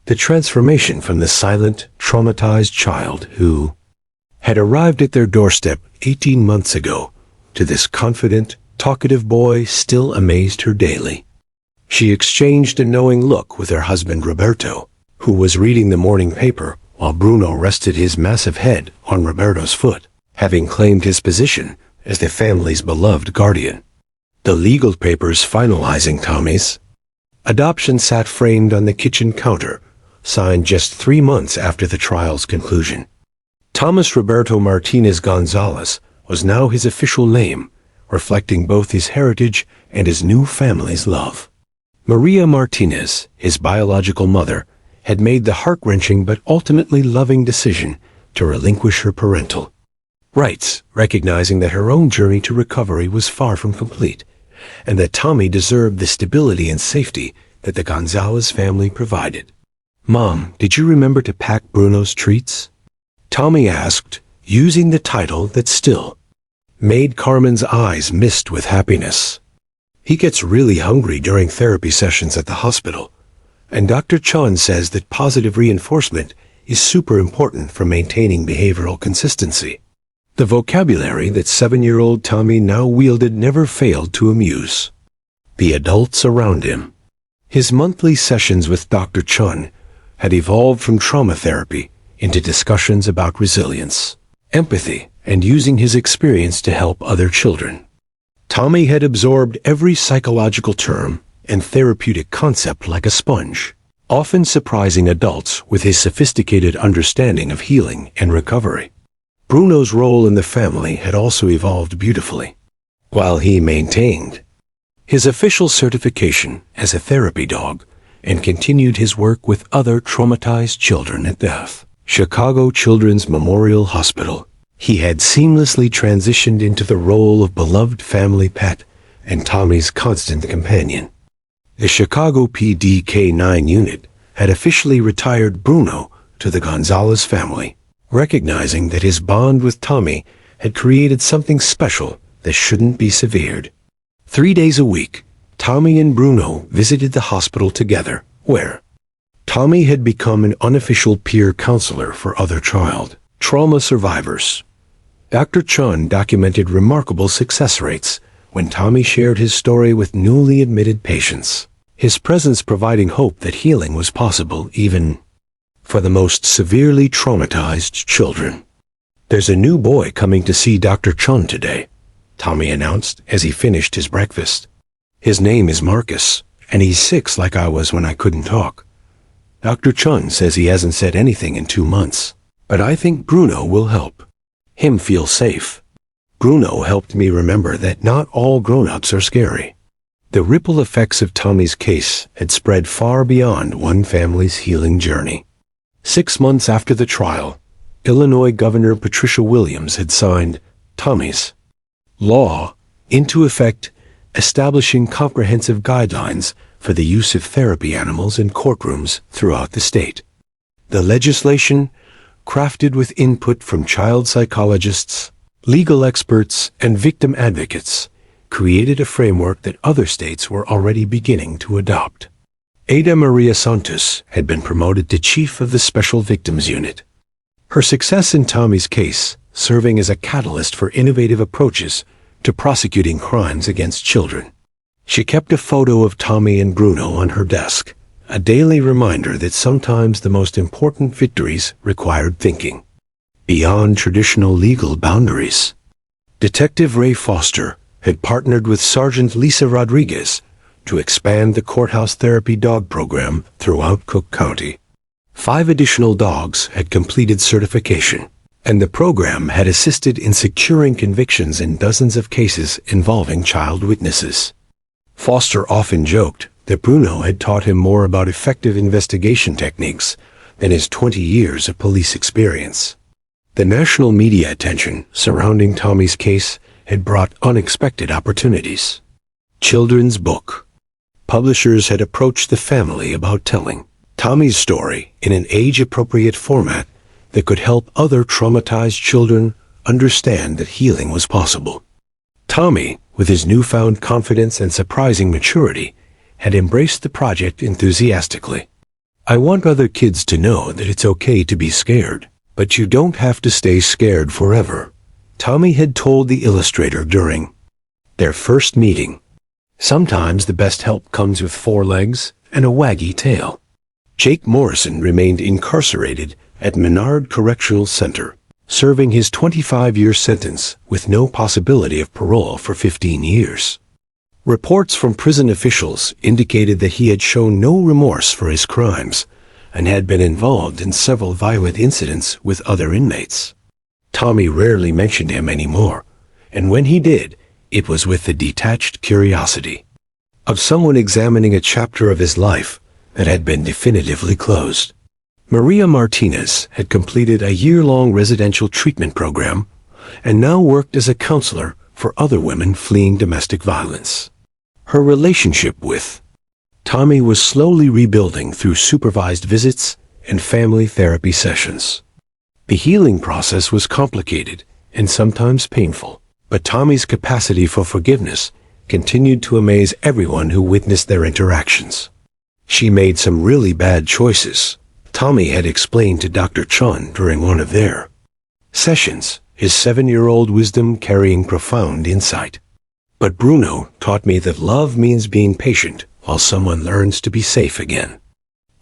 The transformation from the silent, traumatized child who had arrived at their doorstep 18 months ago to this confident, talkative boy still amazed her daily. She exchanged a knowing look with her husband Roberto, who was reading the morning paper while Bruno rested his massive head on Roberto's foot, having claimed his position as the family's beloved guardian. The legal papers finalizing Tommy's adoption sat framed on the kitchen counter, signed just 3 months after the trial's conclusion. Thomas Roberto Martinez Gonzalez was now his official name, reflecting both his heritage and his new family's love. Maria Martinez, his biological mother, had made the heart-wrenching but ultimately loving decision to relinquish her parental rights, recognizing that her own journey to recovery was far from complete, and that Tommy deserved the stability and safety that the Gonzalez family provided. "Mom, did you remember to pack Bruno's treats?" Tommy asked, using the title that still made Carmen's eyes mist with happiness. "He gets really hungry during therapy sessions at the hospital, and Dr. Chon says that positive reinforcement is super important for maintaining behavioral consistency." The vocabulary that 7-year-old Tommy now wielded never failed to amuse the adults around him. His monthly sessions with Dr. Chun had evolved from trauma therapy into discussions about resilience, empathy, and using his experience to help other children. Tommy had absorbed every psychological term and therapeutic concept like a sponge, often surprising adults with his sophisticated understanding of healing and recovery. Bruno's role in the family had also evolved beautifully. While he maintained his official certification as a therapy dog and continued his work with other traumatized children at the Chicago Children's Memorial Hospital, he had seamlessly transitioned into the role of beloved family pet and Tommy's constant companion. The Chicago PD K-9 unit had officially retired Bruno to the Gonzalez family, recognizing that his bond with Tommy had created something special that shouldn't be severed. 3 days a week, Tommy and Bruno visited the hospital together, where Tommy had become an unofficial peer counselor for other child trauma survivors. Dr. Chun documented remarkable success rates when Tommy shared his story with newly admitted patients, his presence providing hope that healing was possible even for the most severely traumatized children. "There's a new boy coming to see Dr. Chun today," Tommy announced as he finished his breakfast. "His name is Marcus, and he's 6 like I was when I couldn't talk. Dr. Chun says he hasn't said anything in 2 months, but I think Bruno will help him feel safe. Bruno helped me remember that not all grown-ups are scary." The ripple effects of Tommy's case had spread far beyond one family's healing journey. 6 months after the trial, Illinois Governor Patricia Williams had signed Tommy's law into effect, establishing comprehensive guidelines for the use of therapy animals in courtrooms throughout the state. The legislation, crafted with input from child psychologists, legal experts, and victim advocates, created a framework that other states were already beginning to adopt. Ada Maria Santos had been promoted to chief of the Special Victims Unit, her success in Tommy's case serving as a catalyst for innovative approaches to prosecuting crimes against children. She kept a photo of Tommy and Bruno on her desk, a daily reminder that sometimes the most important victories required thinking beyond traditional legal boundaries. Detective Ray Foster had partnered with Sergeant Lisa Rodriguez to expand the courthouse therapy dog program throughout Cook County. 5 additional dogs had completed certification, and the program had assisted in securing convictions in dozens of cases involving child witnesses. Foster often joked that Bruno had taught him more about effective investigation techniques than his 20 years of police experience. The national media attention surrounding Tommy's case had brought unexpected opportunities. Children's book publishers had approached the family about telling Tommy's story in an age-appropriate format that could help other traumatized children understand that healing was possible. Tommy, with his newfound confidence and surprising maturity, had embraced the project enthusiastically. "I want other kids to know that it's okay to be scared, but you don't have to stay scared forever," Tommy had told the illustrator during their first meeting. "Sometimes the best help comes with 4 legs and a waggy tail." Jake Morrison remained incarcerated at Menard Correctional Center, serving his 25-year sentence with no possibility of parole for 15 years. Reports from prison officials indicated that he had shown no remorse for his crimes and had been involved in several violent incidents with other inmates. Tommy rarely mentioned him anymore, and when he did, it was with the detached curiosity of someone examining a chapter of his life that had been definitively closed. Maria Martinez had completed a year-long residential treatment program and now worked as a counselor for other women fleeing domestic violence. Her relationship with Tommy was slowly rebuilding through supervised visits and family therapy sessions. The healing process was complicated and sometimes painful, but Tommy's capacity for forgiveness continued to amaze everyone who witnessed their interactions. "She made some really bad choices," Tommy had explained to Dr. Chun during one of their sessions, his 7-year-old wisdom carrying profound insight. "But Bruno taught me that love means being patient while someone learns to be safe again."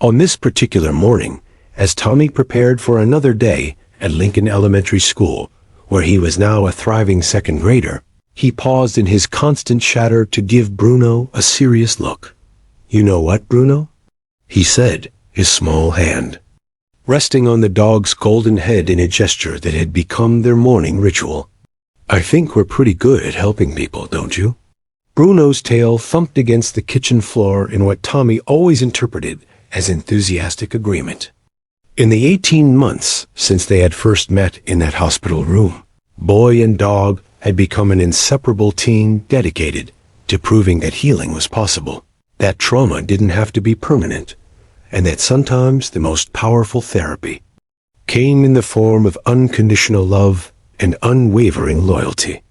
On this particular morning, as Tommy prepared for another day at Lincoln Elementary School, where he was now a thriving 2nd grader, he paused in his constant chatter to give Bruno a serious look. "You know what, Bruno?" he said, his small hand resting on the dog's golden head in a gesture that had become their morning ritual. "I think we're pretty good at helping people, don't you?" Bruno's tail thumped against the kitchen floor in what Tommy always interpreted as enthusiastic agreement. In the 18 months since they had first met in that hospital room, boy and dog had become an inseparable team dedicated to proving that healing was possible, that trauma didn't have to be permanent, and that sometimes the most powerful therapy came in the form of unconditional love and unwavering loyalty.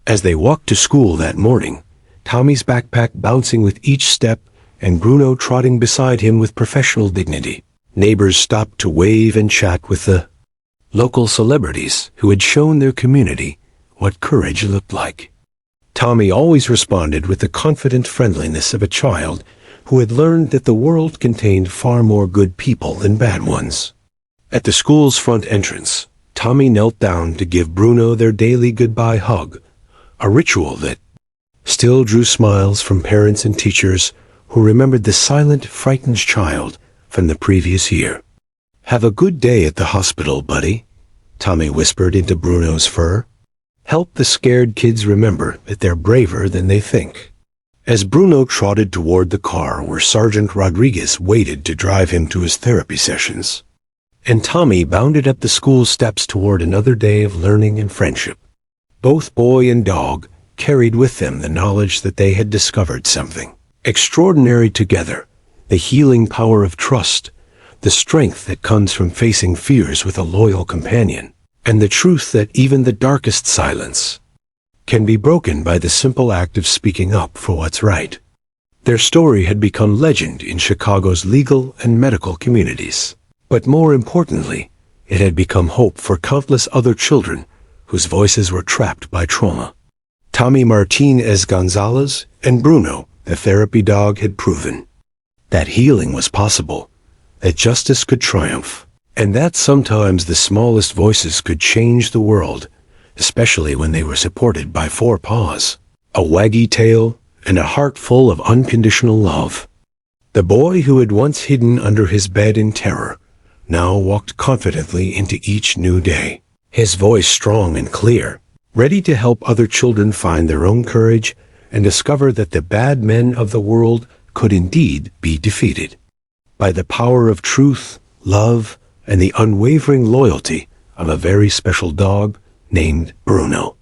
As they walked to school that morning, Tommy's backpack bouncing with each step and Bruno trotting beside him with professional dignity, neighbors stopped to wave and chat with the local celebrities who had shown their community what courage looked like. Tommy always responded with the confident friendliness of a child who had learned that the world contained far more good people than bad ones. At the school's front entrance, Tommy knelt down to give Bruno their daily goodbye hug, a ritual that still drew smiles from parents and teachers who remembered the silent, frightened child from the previous year. "Have a good day at the hospital, buddy," Tommy whispered into Bruno's fur. "Help the scared kids remember that they're braver than they think." As Bruno trotted toward the car where Sergeant Rodriguez waited to drive him to his therapy sessions, and Tommy bounded up the school steps toward another day of learning and friendship, both boy and dog carried with them the knowledge that they had discovered something extraordinary together, the healing power of trust, the strength that comes from facing fears with a loyal companion, and the truth that even the darkest silence can be broken by the simple act of speaking up for what's right. Their story had become legend in Chicago's legal and medical communities, but more importantly, it had become hope for countless other children whose voices were trapped by trauma. Tommy Martinez Gonzalez and Bruno, the therapy dog, had proven that healing was possible, that justice could triumph, and that sometimes the smallest voices could change the world, especially when they were supported by four paws, a waggy tail, and a heart full of unconditional love. The boy who had once hidden under his bed in terror now walked confidently into each new day, his voice strong and clear, ready to help other children find their own courage and discover that the bad men of the world could indeed be defeated by the power of truth, love, and the unwavering loyalty of a very special dog named Bruno.